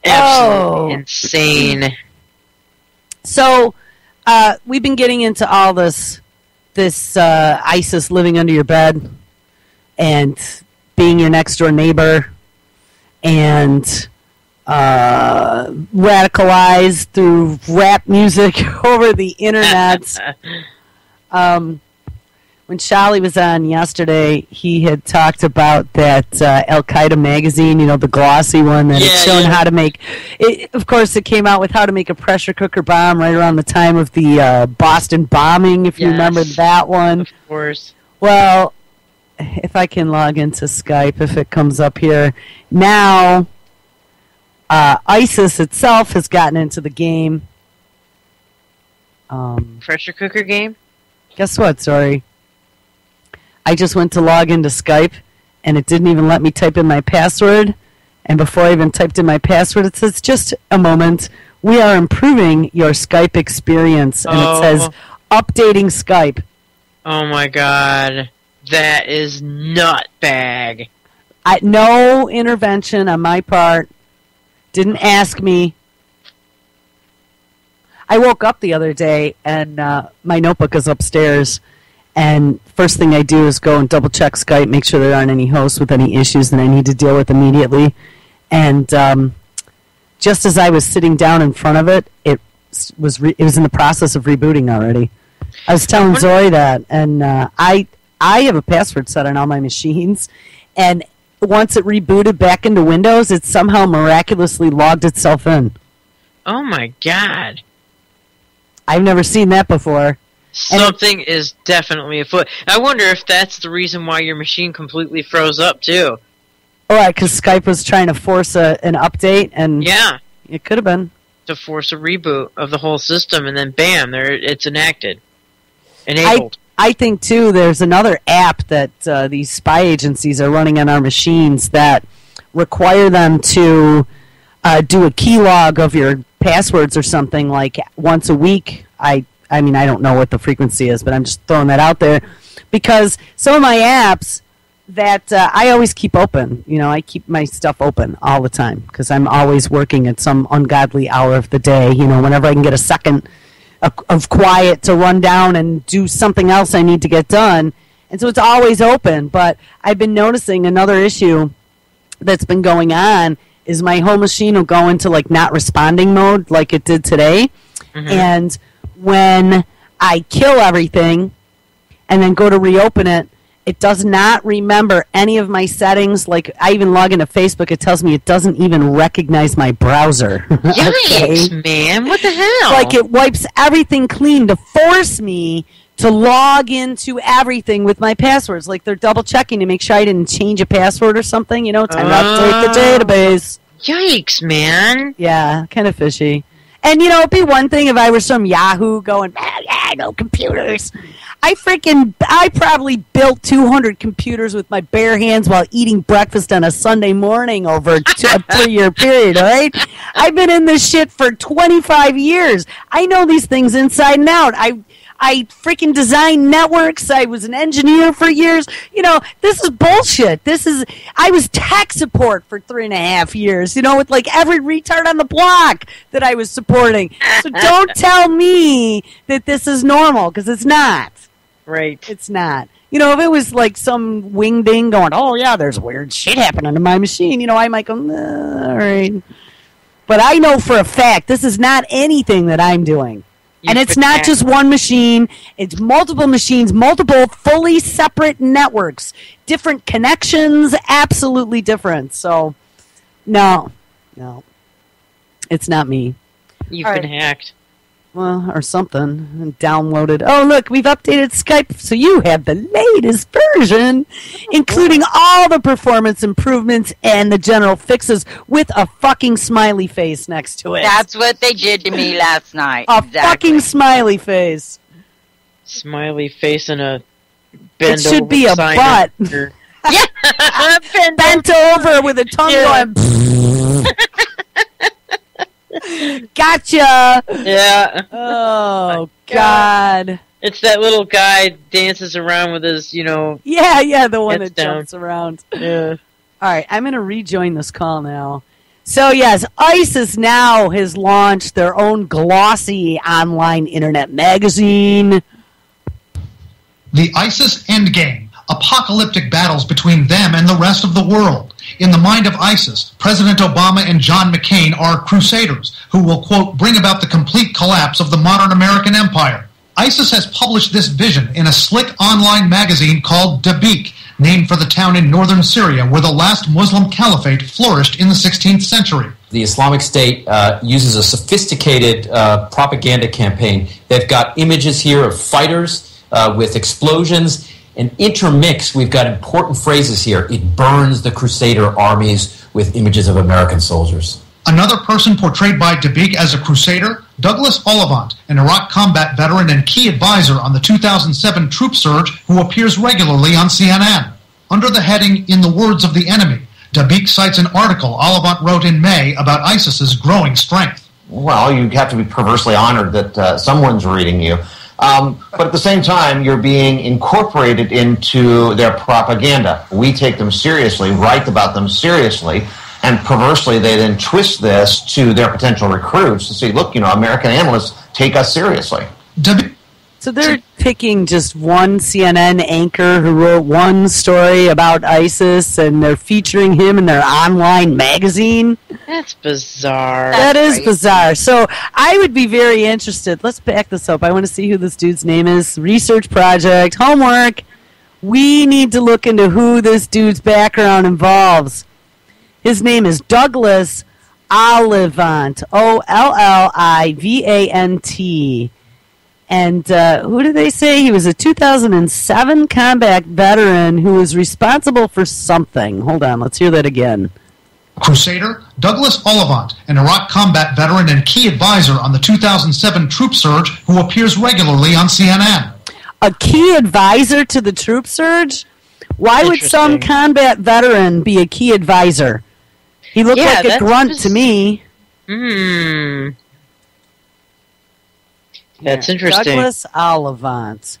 Absolutely insane. So we've been getting into all this ISIS living under your bed and being your next door neighbor and radicalized through rap music over the internet. When Charlie was on yesterday, he had talked about that Al-Qaeda magazine, the glossy one that had shown how to make it. Of course, it came out with how to make a pressure cooker bomb right around the time of the Boston bombing, if you remember that one. Of course. Well, if I can log into Skype, if it comes up here. Now, ISIS itself has gotten into the game. Pressure cooker game? Guess what, Zorie? I just went to log into Skype, and it didn't even let me type in my password. And before I even typed in my password, it says, just a moment, we are improving your Skype experience. And it says, updating Skype. Oh, my God. That is nutbag. No intervention on my part. Didn't ask me. I woke up the other day, and my notebook is upstairs. And first thing I do is go and double check Skype, make sure there aren't any hosts with any issues that I need to deal with immediately. And just as I was sitting down in front of it, it was in the process of rebooting already. I was telling Zorie that, and I have a password set on all my machines, and once it rebooted back into Windows, it somehow miraculously logged itself in. Oh my God. I've never seen that before. Something is definitely afoot. I wonder if that's the reason why your machine completely froze up, too. All right, because Skype was trying to force an update, and yeah, it could have been. To force a reboot of the whole system, and then bam, there it's enacted. Enabled. I think, too, there's another app that these spy agencies are running on our machines that require them to do a key log of your passwords or something like once a week. I mean, I don't know what the frequency is, but I'm just throwing that out there. Because some of my apps that I always keep open, I keep my stuff open all the time because I'm always working at some ungodly hour of the day, whenever I can get a second of quiet to run down and do something else I need to get done. And so it's always open. But I've been noticing another issue that's been going on is my whole machine will go into like not responding mode like it did today. Mm-hmm. And when I kill everything and then go to reopen it, it does not remember any of my settings. Like, I even log into Facebook, it tells me it doesn't even recognize my browser. Yikes, man. What the hell? Like, it wipes everything clean to force me to log into everything with my passwords. Like, they're double-checking to make sure I didn't change a password or something. Time to update the database. Yikes, man. Yeah, kind of fishy. And, it'd be one thing if I were some Yahoo going, no computers. I probably built 200 computers with my bare hands while eating breakfast on a Sunday morning over a 3-year period, all right? I've been in this shit for 25 years. I know these things inside and out. I freaking designed networks. I was an engineer for years. This is bullshit. I was tech support for 3.5 years, with like every retard on the block that I was supporting. So don't tell me that this is normal, because it's not. Right. It's not. If it was like some wingding going, oh yeah, there's weird shit happening to my machine, I might go, all right. But I know for a fact this is not anything that I'm doing. And it's not just one machine. It's multiple machines, multiple fully separate networks, different connections, absolutely different. So, no. It's not me. You've been hacked. Well, or something. Downloaded. Oh, look, we've updated Skype, so you have the latest version, including all the performance improvements and the general fixes with a fucking smiley face next to it. That's what they did to me last night. A fucking smiley face. Smiley face and a bend over. It should be a butt. Yeah, bent over with a tongue going. Gotcha. Yeah. Oh God. It's that little guy dances around with his, Yeah, the one that down. jumps around. Yeah. All right, I'm going to rejoin this call now. So yes, ISIS now has launched their own glossy online internet magazine. The ISIS endgame. Apocalyptic battles between them and the rest of the world. In the mind of ISIS, President Obama and John McCain are crusaders who will, quote, bring about the complete collapse of the modern American empire. ISIS has published this vision in a slick online magazine called Dabiq, named for the town in northern Syria where the last Muslim caliphate flourished in the 16th century. The Islamic State uses a sophisticated propaganda campaign. They've got images here of fighters with explosions. And intermixed, we've got important phrases here. It burns the Crusader armies with images of American soldiers. Another person portrayed by Dabiq as a crusader, Douglas Ollivant, an Iraq combat veteran and key advisor on the 2007 troop surge who appears regularly on CNN. Under the heading, In the Words of the Enemy, Dabiq cites an article Ollivant wrote in May about ISIS's growing strength. Well, you have to be perversely honored that someone's reading you. But at the same time, you're being incorporated into their propaganda. We take them seriously, write about them seriously, and perversely they then twist this to their potential recruits to say, look, American analysts take us seriously. So they're picking just one CNN anchor who wrote one story about ISIS, and they're featuring him in their online magazine? That's bizarre. That is bizarre. So I would be very interested. Let's back this up. I want to see who this dude's name is. Research project, homework. We need to look into who this dude's background involves. His name is Douglas Olivant. Ollivant. And who did they say? He was a 2007 combat veteran who was responsible for something. Hold on, let's hear that again. Crusader Douglas Olivant, an Iraq combat veteran and key advisor on the 2007 troop surge who appears regularly on CNN. A key advisor to the troop surge? Why would some combat veteran be a key advisor? He looked like a grunt to me. That's interesting. Douglas Olivant.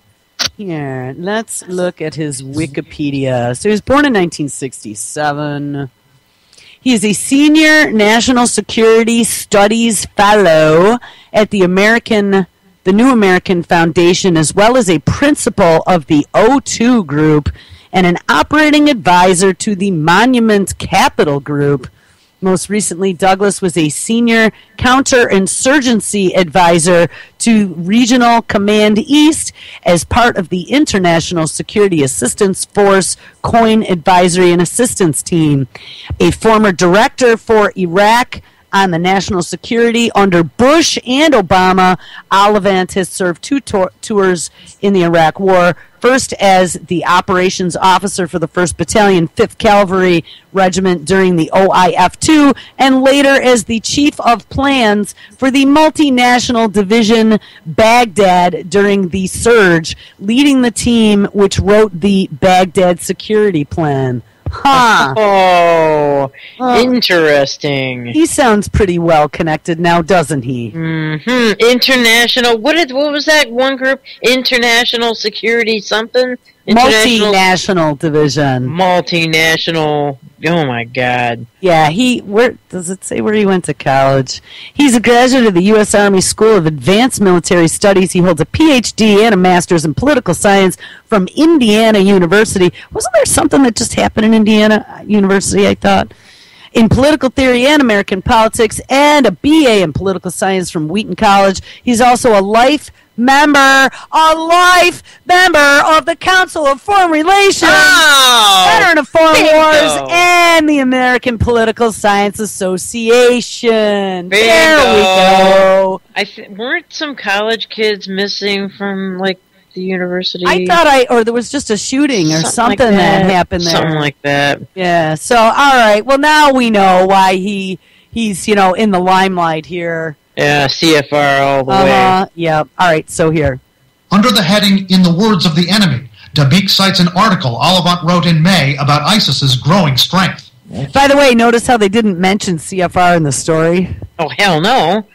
Here, let's look at his Wikipedia. So he was born in 1967. He is a senior National Security Studies Fellow at the New American Foundation, as well as a principal of the O2 Group and an operating advisor to the Monument Capital Group. Most recently, Douglas was a senior counterinsurgency advisor to Regional Command East as part of the International Security Assistance Force COIN Advisory and Assistance Team. A former director for Iraq on the national security under Bush and Obama, Olivant has served two tours in the Iraq War. First as the operations officer for the 1st Battalion, 5th Cavalry Regiment during the OIF-2, and later as the chief of plans for the multinational division Baghdad during the surge, leading the team which wrote the Baghdad security plan. Huh. Oh, interesting. He sounds pretty well connected now, doesn't he? Mm-hmm. International. What was that one group? International Security something? Multinational Division. Multinational. Oh my God. Yeah, where does it say where he went to college? He's a graduate of the U.S. Army School of Advanced Military Studies. He holds a PhD and a master's in political science from Indiana University. Wasn't there something that just happened in Indiana University, I thought? In political theory and American politics, and a BA in political science from Wheaton College. He's also a life member of the Council of Foreign Relations, veteran of foreign wars, and the American Political Science Association. There we go. Weren't some college kids missing from the university? I thought or there was just a shooting or something that happened there. Something like that. Yeah. So all right. Well, now we know why he's in the limelight here. Yeah, CFR all the way. Yeah. All right, so here. Under the heading, In the Words of the Enemy, Dabiq cites an article Olivant wrote in May about ISIS's growing strength. By the way, notice how they didn't mention CFR in the story? Oh, hell no.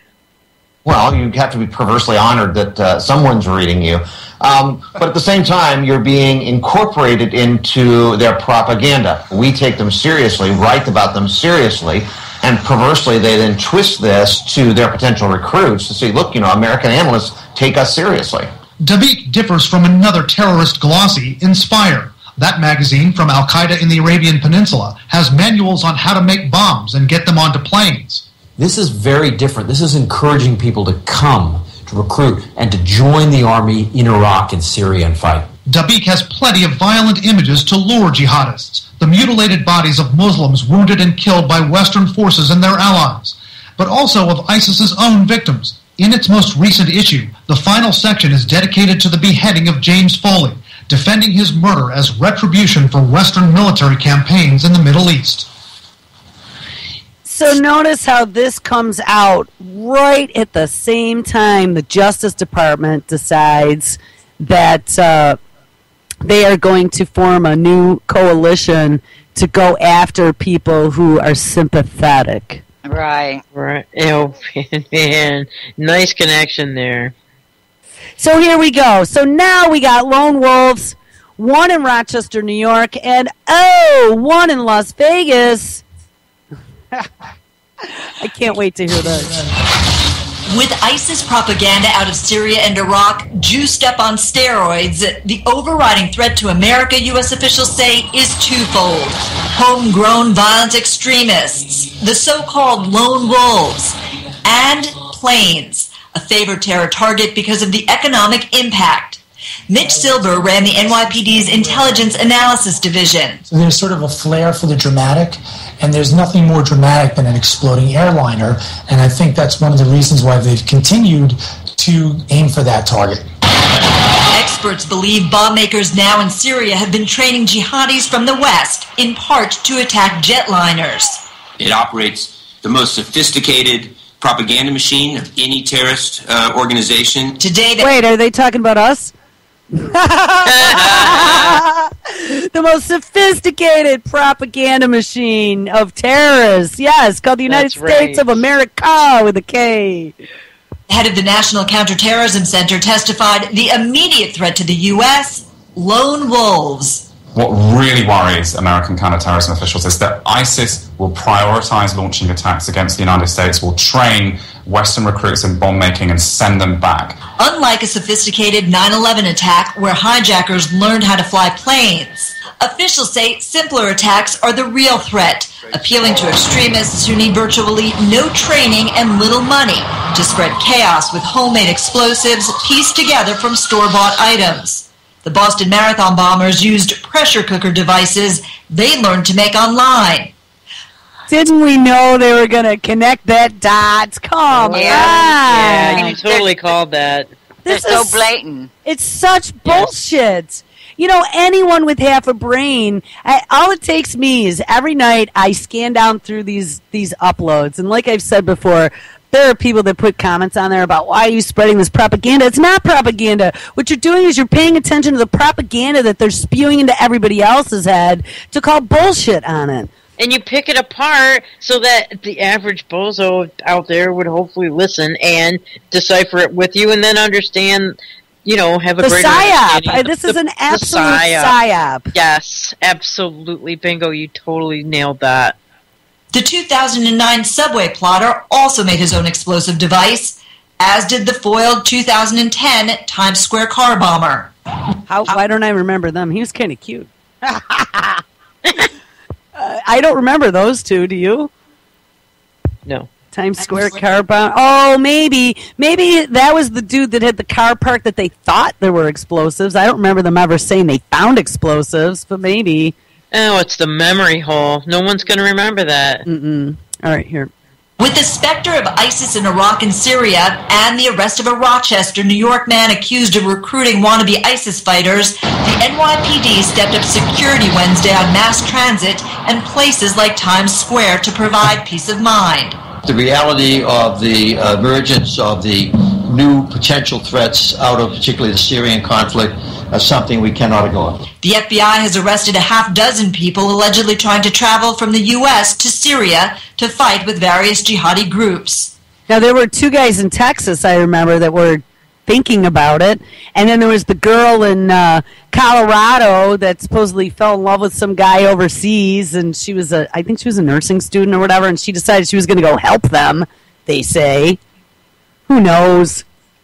Well, you have to be perversely honored that someone's reading you. But at the same time, you're being incorporated into their propaganda. We take them seriously, write about them seriously, and perversely they then twist this to their potential recruits to say, look, American analysts take us seriously. Dabiq differs from another terrorist glossy, Inspire. That magazine from Al-Qaeda in the Arabian Peninsula has manuals on how to make bombs and get them onto planes. This is very different. This is encouraging people to come, to recruit, and to join the army in Iraq and Syria and fight. Dabiq has plenty of violent images to lure jihadists, the mutilated bodies of Muslims wounded and killed by Western forces and their allies, but also of ISIS's own victims. In its most recent issue, the final section is dedicated to the beheading of James Foley, defending his murder as retribution for Western military campaigns in the Middle East. So notice how this comes out right at the same time the Justice Department decides that they are going to form a new coalition to go after people who are sympathetic. Right. Oh, man. Nice connection there. So here we go. So now we got lone wolves, one in Rochester, New York, and one in Las Vegas. I can't wait to hear this. With ISIS propaganda out of Syria and Iraq juiced up on steroids, the overriding threat to America, U.S. officials say, is twofold. Homegrown violent extremists, the so-called lone wolves, and planes, a favored terror target because of the economic impact. Mitch Silver ran the NYPD's Intelligence Analysis Division. So there's sort of a flair for the dramatic, and there's nothing more dramatic than an exploding airliner, and I think that's one of the reasons why they've continued to aim for that target. Experts believe bomb makers now in Syria have been training jihadis from the West, in part to attack jetliners. It operates the most sophisticated propaganda machine of any terrorist organization. Today, wait, are they talking about us? The most sophisticated propaganda machine of terrorists. Yes, called the United States of America with a K. Head of the National Counterterrorism Center testified the immediate threat to the U.S., lone wolves. What really worries American counterterrorism officials is that ISIS will prioritize launching attacks against the United States, will train Western recruits in bomb making and send them back. Unlike a sophisticated 9/11 attack where hijackers learned how to fly planes, officials say simpler attacks are the real threat, appealing to extremists who need virtually no training and little money to spread chaos with homemade explosives pieced together from store-bought items. The Boston Marathon bombers used pressure cooker devices they learned to make online. Didn't we know they were going to connect that dots? Come on. Yeah, you totally called that. This is so is blatant. It's such bullshit. You know, anyone with half a brain, all it takes me is every night I scan down through these uploads. And like I've said before, there are people that put comments on there about why are you spreading this propaganda. It's not propaganda. What you're doing is you're paying attention to the propaganda that they're spewing into everybody else's head to call bullshit on it. And you pick it apart so that the average bozo out there would hopefully listen and decipher it with you and then understand, you know, have a greater understanding. This is an absolute psyop. Yes, absolutely. Bingo, you totally nailed that. The 2009 subway plotter also made his own explosive device, as did the foiled 2010 Times Square car bomber. Why don't I remember them? He was kind of cute. I don't remember those two. Do you? No. Times Square car bomb. Oh, maybe that was the dude that had the car parked that they thought there were explosives. I don't remember them ever saying they found explosives, but maybe. Oh, it's the memory hole. No one's going to remember that. All right, here. With the specter of ISIS in Iraq and Syria and the arrest of a Rochester, New York man accused of recruiting wannabe ISIS fighters, the NYPD stepped up security Wednesday on mass transit and places like Times Square to provide peace of mind. The reality of the emergence of the new potential threats out of particularly the Syrian conflict is something we cannot ignore. The FBI has arrested a half dozen people allegedly trying to travel from the U.S. to Syria to fight with various jihadi groups. Now, there were two guys in Texas, I remember, that were thinking about it. And then there was the girl in Colorado that supposedly fell in love with some guy overseas, and she was I think she was a nursing student or whatever, and she decided she was going to go help them, they say. Who knows?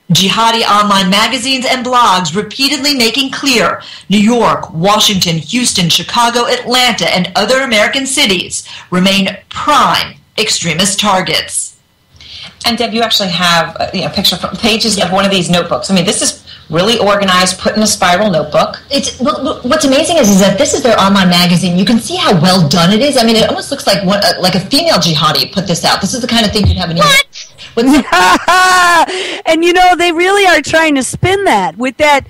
Jihadi online magazines and blogs repeatedly making clear New York, Washington, Houston, Chicago, Atlanta, and other American cities remain prime extremist targets. And Deb, you actually have a picture from pages of one of these notebooks. I mean, this is really organized, put in a spiral notebook. What's amazing is that this is their online magazine. You can see how well done it is. I mean, it almost looks like like a female jihadi put this out. This is the kind of thing you'd have in And you know, they really are trying to spin that with that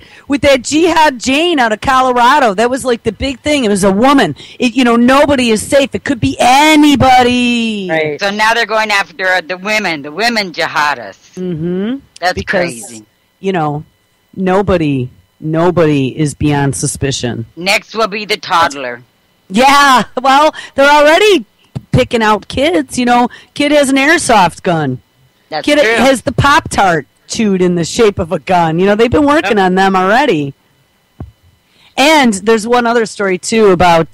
Jihad Jane out of Colorado. That was like the big thing. It was a woman. Nobody is safe. It could be anybody. Right. So now they're going after the women jihadists. Mm-hmm. That's crazy. Nobody is beyond suspicion. Next will be the toddler. Yeah, well, they're already picking out kids. Kid has an airsoft gun. That's Kid true. has the Pop-Tart chewed in the shape of a gun. They've been working on them already. And there's one other story, too, about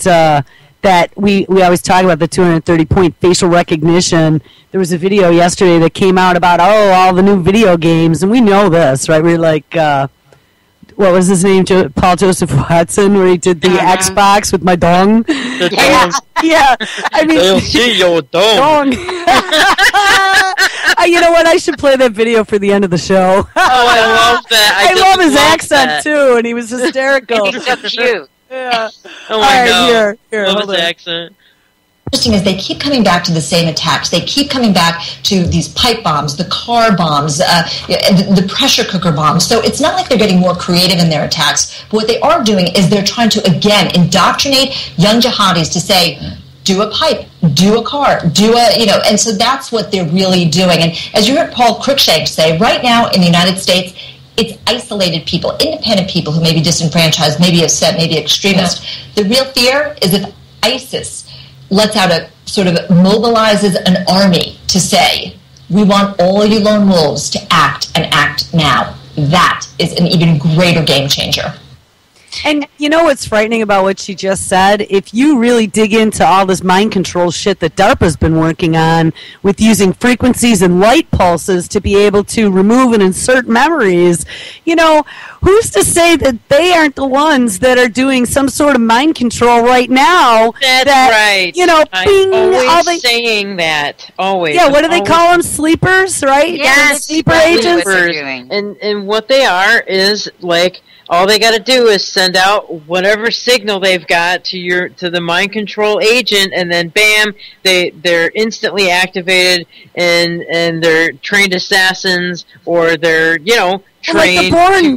that we always talk about the 230-point facial recognition. There was a video yesterday that came out about, all the new video games, and we know this, right? We're like, what was his name? Paul Joseph Watson, where he did the Xbox with my dong. Yeah. I mean, they'll see your dong. You know what? I should play that video for the end of the show. I love that. I love his accent, too, and he was hysterical. He's so cute. Yeah. Oh my God. Here, love his accent. Interesting is they keep coming back to the same attacks. They keep coming back to these pipe bombs, the car bombs, the pressure cooker bombs. So it's not like they're getting more creative in their attacks. But what they are doing is they're trying to, again, indoctrinate young jihadis to say, do a pipe, do a car, and so that's what they're really doing. And as you heard Paul Cruikshank say, right now in the United States, it's isolated people, independent people who may be disenfranchised, maybe upset, maybe extremist. The real fear is if ISIS lets out mobilizes an army to say, we want all you lone wolves to act and act now. That is an even greater game changer. And you know what's frightening about what she just said? If you really dig into all this mind control shit that DARPA's been working on with using frequencies and light pulses to be able to remove and insert memories, who's to say that they aren't the ones that are doing some sort of mind control right now? That's right. I'm saying that. Always. Yeah, what do they call them? Sleepers, right? Yes. Sleeper agents? And what they are is like, all they got to do is send out whatever signal they've got to the mind control agent, and then bam, they're instantly activated, and they're trained assassins, or they're trained. Like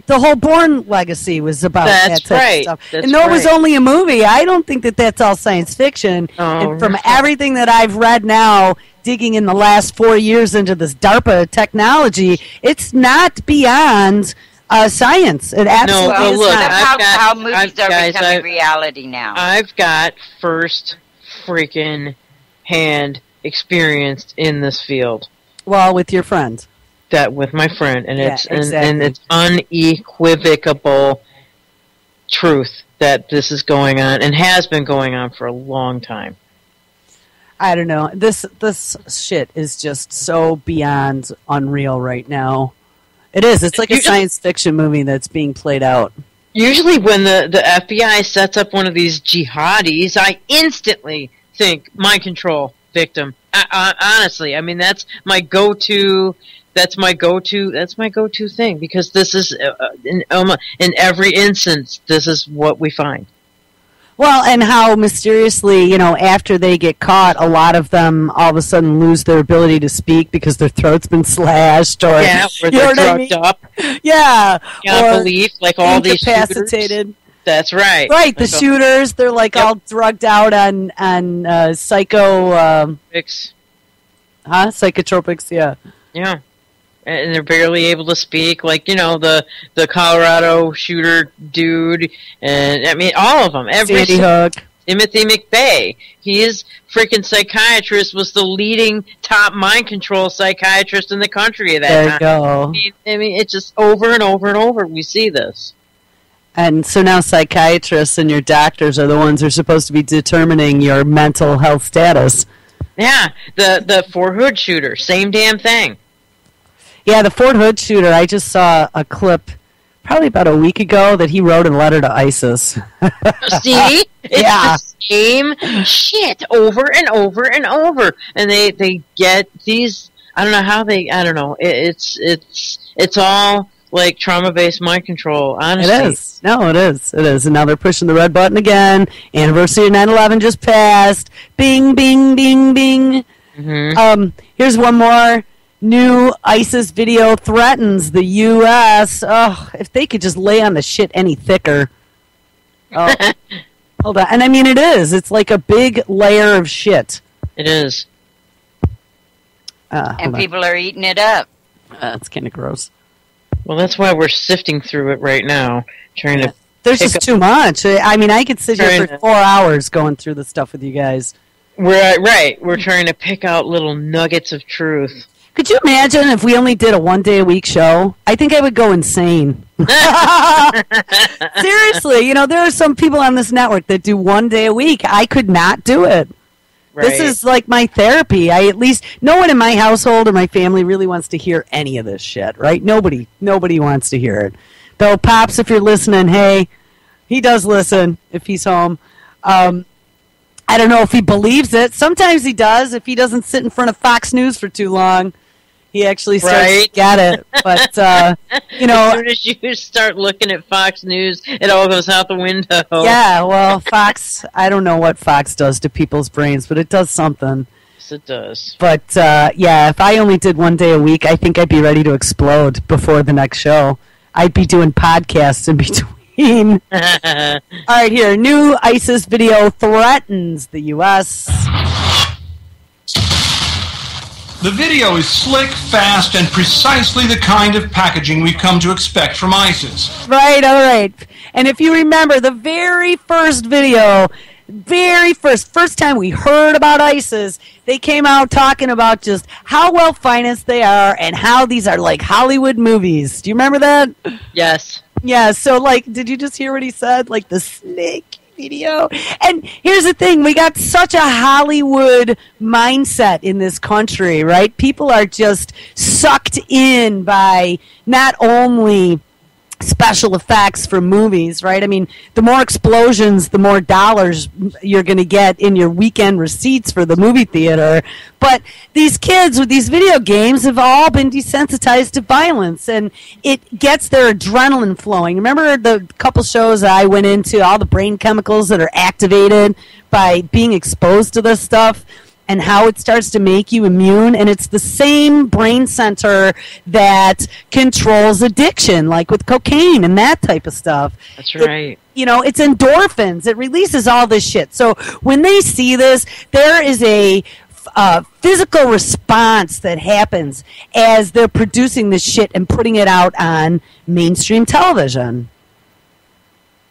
the whole Bourne legacy was about that type of stuff. That's and though it was right. only a movie, I don't think that that's all science fiction. And from everything that I've read now, digging in the last 4 years into this DARPA technology, it's not beyond science. It absolutely is not. How movies are becoming reality now. I've got first freaking hand experience in this field. Well, with your friends. With my friend, and exactly. and it's unequivocal truth that this is going on and has been going on for a long time. I don't know. This shit is just so beyond unreal right now. It is. It's like a science fiction movie that's being played out. Usually when the FBI sets up one of these jihadis, I instantly think mind control victim. Honestly, I mean, that's my go-to thing, because this is in every instance, this is what we find. Well, and how mysteriously, after they get caught, a lot of them all of a sudden lose their ability to speak because their throat's been slashed, or or they're drugged up. Yeah, or belief, like all these incapacitated. That's right. Right, the shooters, they're like all drugged out on psychotropics, yeah. Yeah. And they're barely able to speak, like, the Colorado shooter dude, and I mean, all of them. Sandy Hook. Timothy McVeigh. His freaking psychiatrist was the leading top mind control psychiatrist in the country at that time. There you go. I mean, it's just over and over and over we see this. And so now psychiatrists and your doctors are the ones who are supposed to be determining your mental health status. Yeah, the Fort Hood shooter, same damn thing. Yeah, the Fort Hood shooter, I just saw a clip probably about a week ago that he wrote a letter to ISIS. See? It's the same shit over and over and over. And they get these, I don't know. It's all like trauma-based mind control, honestly. It is. No, it is. It is. And now they're pushing the red button again. Anniversary of 9/11 just passed. Bing, bing, bing, bing. Mm-hmm. Here's one more. New ISIS video threatens the U.S. Oh, if they could just lay on the shit any thicker. Oh, hold on. And I mean, it is. It's like a big layer of shit. It is. And people are eating it up. That's kind of gross. Well, that's why we're sifting through it right now, trying to... There's just too much. I mean, I could sit here for 4 hours going through the stuff with you guys. We're trying to pick out little nuggets of truth. Could you imagine if we only did a 1 day a week show? I think I would go insane. Seriously, there are some people on this network that do 1 day a week. I could not do it. Right. This is like my therapy. No one in my household or my family really wants to hear any of this shit, right? Nobody wants to hear it. Though, Pops, if you're listening, hey, he does listen if he's home. I don't know if he believes it. Sometimes he does. If he doesn't sit in front of Fox News for too long, he actually starts to get it. But, as soon as you start looking at Fox News, it all goes out the window. Yeah, well, Fox, I don't know what Fox does to people's brains, but it does something. Yes, it does. But, if I only did 1 day a week, I think I'd be ready to explode before the next show. I'd be doing podcasts in between. All right, here. New ISIS video threatens the U.S. The video is slick, fast, and precisely the kind of packaging we've come to expect from ISIS. Right, all right. And if you remember, the very first video, first time we heard about ISIS, they came out talking about just how well financed they are and how these are like Hollywood movies. Do you remember that? Yes. Yeah, so did you just hear what he said? Like the snake video. And here's the thing, we got such a Hollywood mindset in this country, right? People are just sucked in by not only special effects for movies, right? I mean, the more explosions, the more dollars you're going to get in your weekend receipts for the movie theater. But these kids with these video games have all been desensitized to violence, and it gets their adrenaline flowing. Remember the couple shows I went into, all the brain chemicals that are activated by being exposed to this stuff? And how it starts to make you immune. And it's the same brain center that controls addiction, like with cocaine and that type of stuff. That's right. It's endorphins. It releases all this shit. So when they see this, there is a physical response that happens as they're producing this shit and putting it out on mainstream television.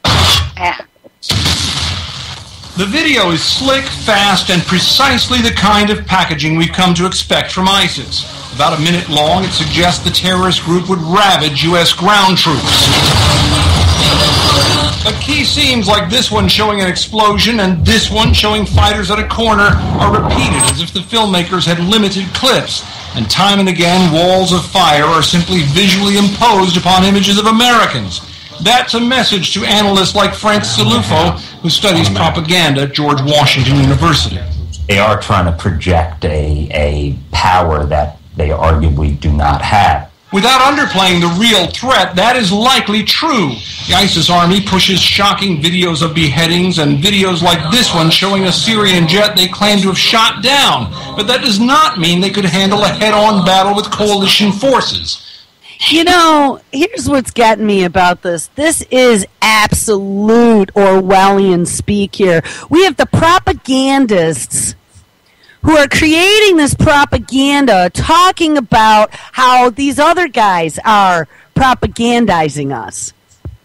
Yeah. The video is slick, fast, and precisely the kind of packaging we've come to expect from ISIS. About a minute long, it suggests the terrorist group would ravage U.S. ground troops. But key scenes like this one showing an explosion and this one showing fighters at a corner are repeated as if the filmmakers had limited clips. And time and again, walls of fire are simply visually imposed upon images of Americans. That's a message to analysts like Frank Silufo, who studies propaganda at George Washington University. They are trying to project a power that they arguably do not have. Without underplaying the real threat, that is likely true. The ISIS army pushes shocking videos of beheadings and videos like this one showing a Syrian jet they claim to have shot down. But that does not mean they could handle a head-on battle with coalition forces. Here's what's getting me about this. This is absolute Orwellian speak here. We have the propagandists who are creating this propaganda talking about how these other guys are propagandizing us.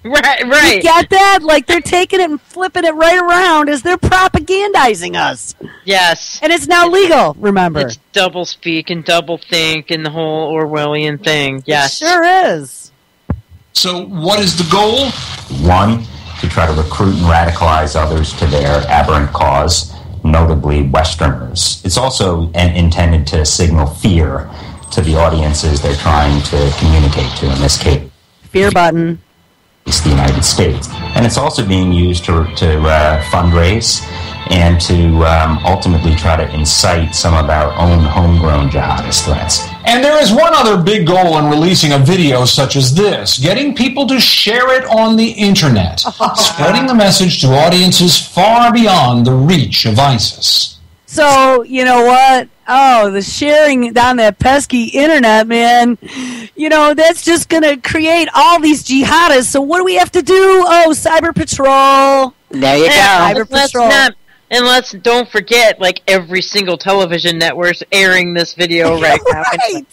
Right. You get that? Like, they're taking it and flipping it right around as they're propagandizing us. Yes. And it's now legal, remember. It's double speak and double think and the whole Orwellian thing. Yes. It sure is. So what is the goal? One, to try to recruit and radicalize others to their aberrant cause, notably Westerners. It's also intended to signal fear to the audiences they're trying to communicate to, in this case. Fear button. It's the United States. And it's also being used to fundraise and to ultimately try to incite some of our own homegrown jihadist threats. And there is one other big goal in releasing a video such as this, getting people to share it on the internet, spreading the message to audiences far beyond the reach of ISIS. So, you know what? Oh, the sharing down that pesky internet, man. That's just going to create all these jihadists. So what do we have to do? Oh, Cyber Patrol. There you go. Cyber Patrol. And let's don't forget, every single television network's airing this video right now. Right.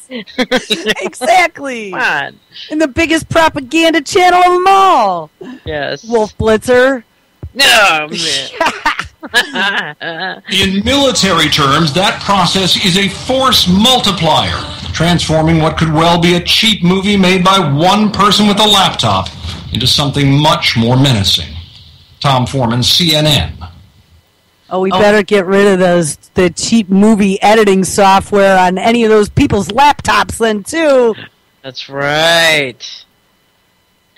Exactly. Come on. And the biggest propaganda channel of them all. Yes. Wolf Blitzer. No, man. In military terms, that process is a force multiplier, transforming what could well be a cheap movie made by one person with a laptop into something much more menacing. Tom Foreman, CNN. Oh, we better get rid of the cheap movie editing software on any of those people's laptops then, too. That's right.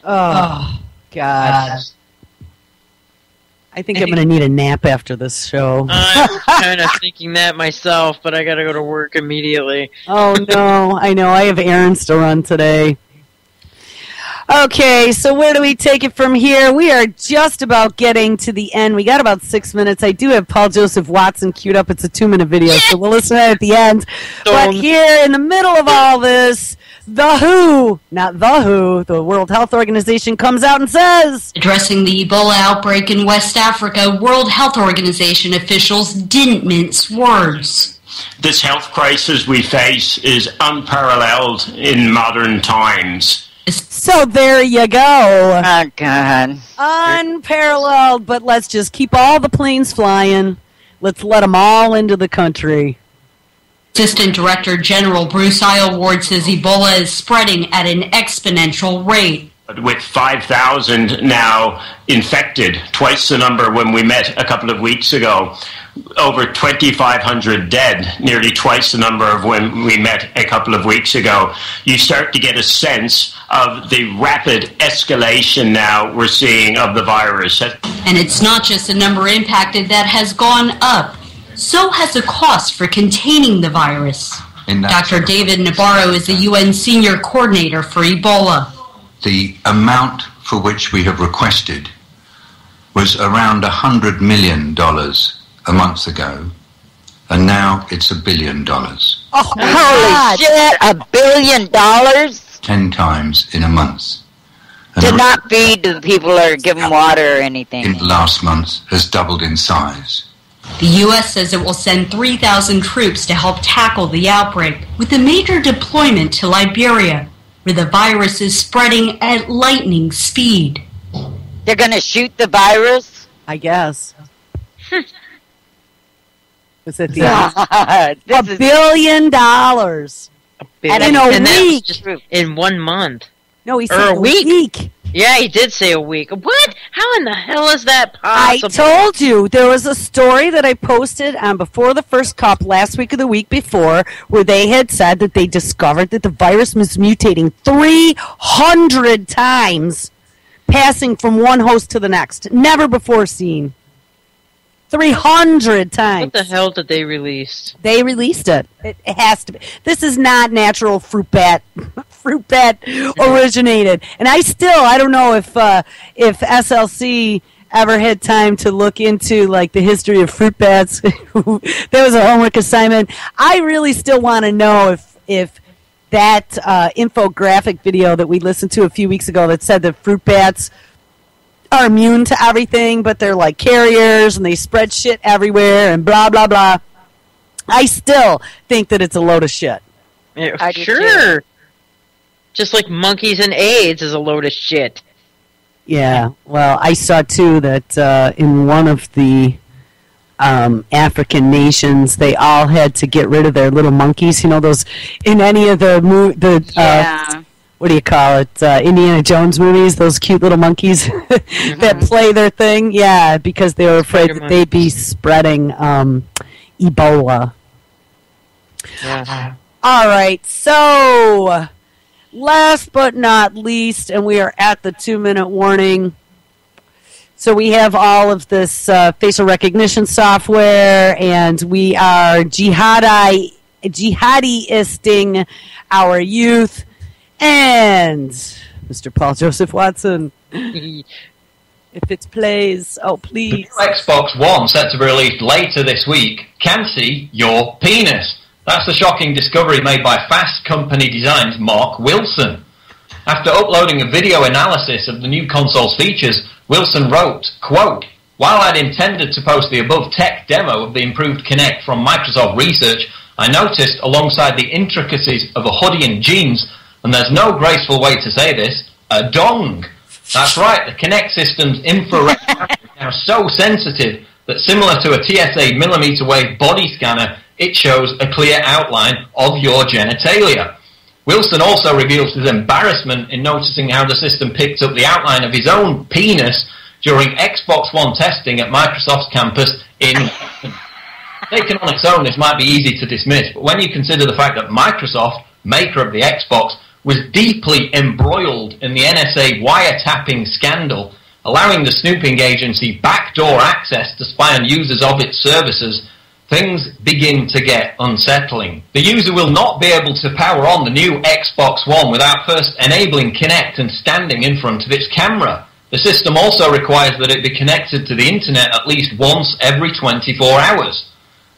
Oh, God. I think I'm going to need a nap after this show. I'm kind of thinking that myself, but I got to go to work immediately. Oh, no. I know. I have errands to run today. Okay, so where do we take it from here? We are just about getting to the end. We got about 6 minutes. I do have Paul Joseph Watson queued up. It's a 2-minute video, so we'll listen to it at the end. But here in the middle of all this, the World Health Organization comes out and says... Addressing the Ebola outbreak in West Africa, World Health Organization officials didn't mince words. This health crisis we face is unparalleled in modern times. So there you go. Oh, God. Unparalleled, but let's just keep all the planes flying. Let's let them all into the country. Assistant Director General Bruce Aylward says Ebola is spreading at an exponential rate. With 5,000 now infected, twice the number when we met a couple of weeks ago. Over 2,500 dead, nearly twice the number of when we met a couple of weeks ago. You start to get a sense of the rapid escalation now we're seeing of the virus. And it's not just the number impacted that has gone up. So has the cost for containing the virus. Dr. David Nabarro is the UN Senior Coordinator for Ebola. The amount for which we have requested was around $100 million a month ago, and now it's $1 billion. Oh, holy shit, $1 billion? 10 times in a month. And to not feed to the people or give them water or anything. In last month has doubled in size. The U.S. says it will send 3,000 troops to help tackle the outbreak, with a major deployment to Liberia, where the virus is spreading at lightning speed. They're going to shoot the virus? I guess. Was it the $1 billion? And in a week. Just in 1 month. No, he said a week. Yeah, he did say a week. What? How in the hell is that possible? I told you. There was a story that I posted on Before the First Cup last week or the week before where they had said that they discovered that the virus was mutating 300 times, passing from one host to the next. Never before seen. 300 times. What the hell did they release? They released it. It has to be. This is not natural fruit bat. Fruit bat originated. And I don't know if SLC ever had time to look into like the history of fruit bats. That was a homework assignment. I really still want to know if that infographic video that we listened to a few weeks ago that said that fruit bats are immune to everything, but they're like carriers and they spread shit everywhere and blah, blah, blah. I still think that it's a load of shit. Yeah, sure. Just like monkeys and AIDS is a load of shit. Yeah, well, I saw too that in one of the African nations, they all had to get rid of their little monkeys. You know, those in any of the what do you call it? Indiana Jones movies, those cute little monkeys that play their thing. Yeah, because they were afraid that they'd be spreading Ebola. Yeah. All right, so last but not least, and we are at the 2-minute warning. So we have all of this facial recognition software, and we are jihadi-isting our youth. And Mr. Paul Joseph Watson, if it plays, please. The new Xbox One, set to be released later this week, can see your penis. That's the shocking discovery made by Fast Company Design's Mark Wilson. After uploading a video analysis of the new console's features, Wilson wrote, quote, "While I'd intended to post the above tech demo of the improved Kinect from Microsoft Research, I noticed alongside the intricacies of a hoodie and jeans, and there's no graceful way to say this, a dong. That's right, the Kinect system's infrared camera is now so sensitive that similar to a TSA millimeter wave body scanner, it shows a clear outline of your genitalia. Wilson also reveals his embarrassment in noticing how the system picked up the outline of his own penis during Xbox One testing at Microsoft's campus in... Taken on its own, this might be easy to dismiss, but when you consider the fact that Microsoft, maker of the Xbox, was deeply embroiled in the NSA wiretapping scandal, allowing the snooping agency backdoor access to spy on users of its services, things begin to get unsettling. The user will not be able to power on the new Xbox One without first enabling Kinect and standing in front of its camera. The system also requires that it be connected to the internet at least once every 24 hours.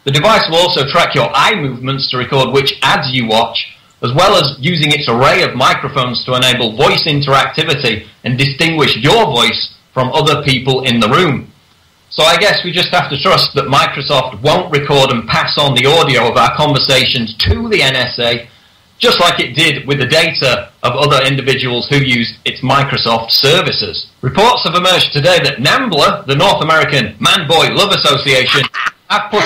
The device will also track your eye movements to record which ads you watch, as well as using its array of microphones to enable voice interactivity and distinguish your voice from other people in the room. So I guess we just have to trust that Microsoft won't record and pass on the audio of our conversations to the NSA, just like it did with the data of other individuals who used its Microsoft services. Reports have emerged today that NAMBLA, the North American Man-Boy Love Association, have put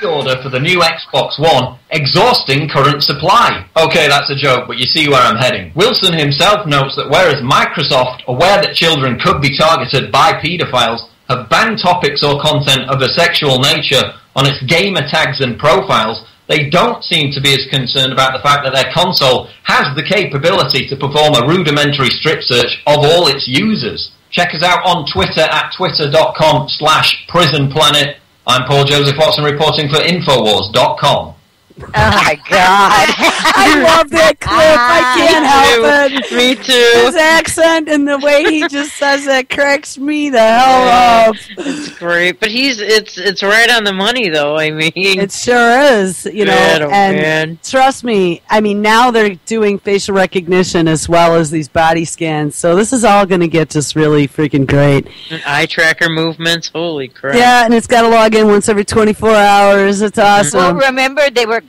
order for the new Xbox One, exhausting current supply. Okay, that's a joke, but you see where I'm heading. Wilson himself notes that whereas Microsoft, aware that children could be targeted by pedophiles, have banned topics or content of a sexual nature on its gamer tags and profiles, they don't seem to be as concerned about the fact that their console has the capability to perform a rudimentary strip search of all its users. Check us out on Twitter at twitter.com/prisonplanet. I'm Paul Joseph Watson reporting for Infowars.com. Oh my God. I love that clip. I can't help it. Me too. His accent and the way he just says it cracks me the hell up. It's great. But it's right on the money though, I mean. It sure is, you know. And trust me, I mean, now they're doing facial recognition as well as these body scans. So this is all going to get just really freaking great. And eye tracker movements, holy crap. Yeah, and it's got to log in once every 24 hours. It's awesome. Well, remember they were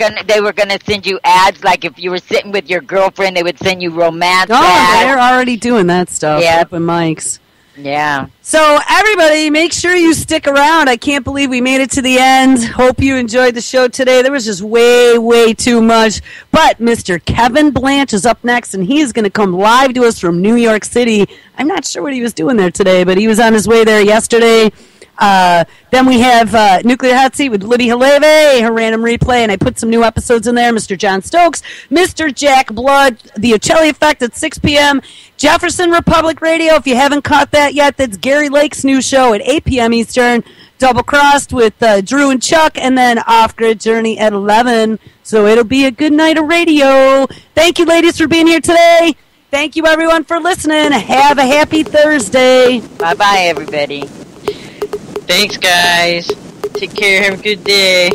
gonna send you ads, like if you were sitting with your girlfriend, they would send you romance ads. They're already doing that stuff. Yeah. Open mics. Yeah. So everybody, make sure you stick around. I can't believe we made it to the end. Hope you enjoyed the show today. There was just way too much. But Mr. Kevin Blanche is up next, and he's going to come live to us from New York City. I'm not sure what he was doing there today, but he was on his way there yesterday. Then we have Nuclear Hot Seat with Libby Haleve, her random replay, and I put some new episodes in there. Mr. John Stokes, Mr. Jack Blood, The Ocelli Effect at 6 p.m., Jefferson Republic Radio. If you haven't caught that yet, that's Gary Lake's new show at 8 p.m. Eastern, Double Crossed with Drew and Chuck, and then Off Grid Journey at 11. So it'll be a good night of radio. Thank you, ladies, for being here today. Thank you, everyone, for listening. Have a happy Thursday. Bye-bye, everybody. Thanks, guys. Take care. Have a good day.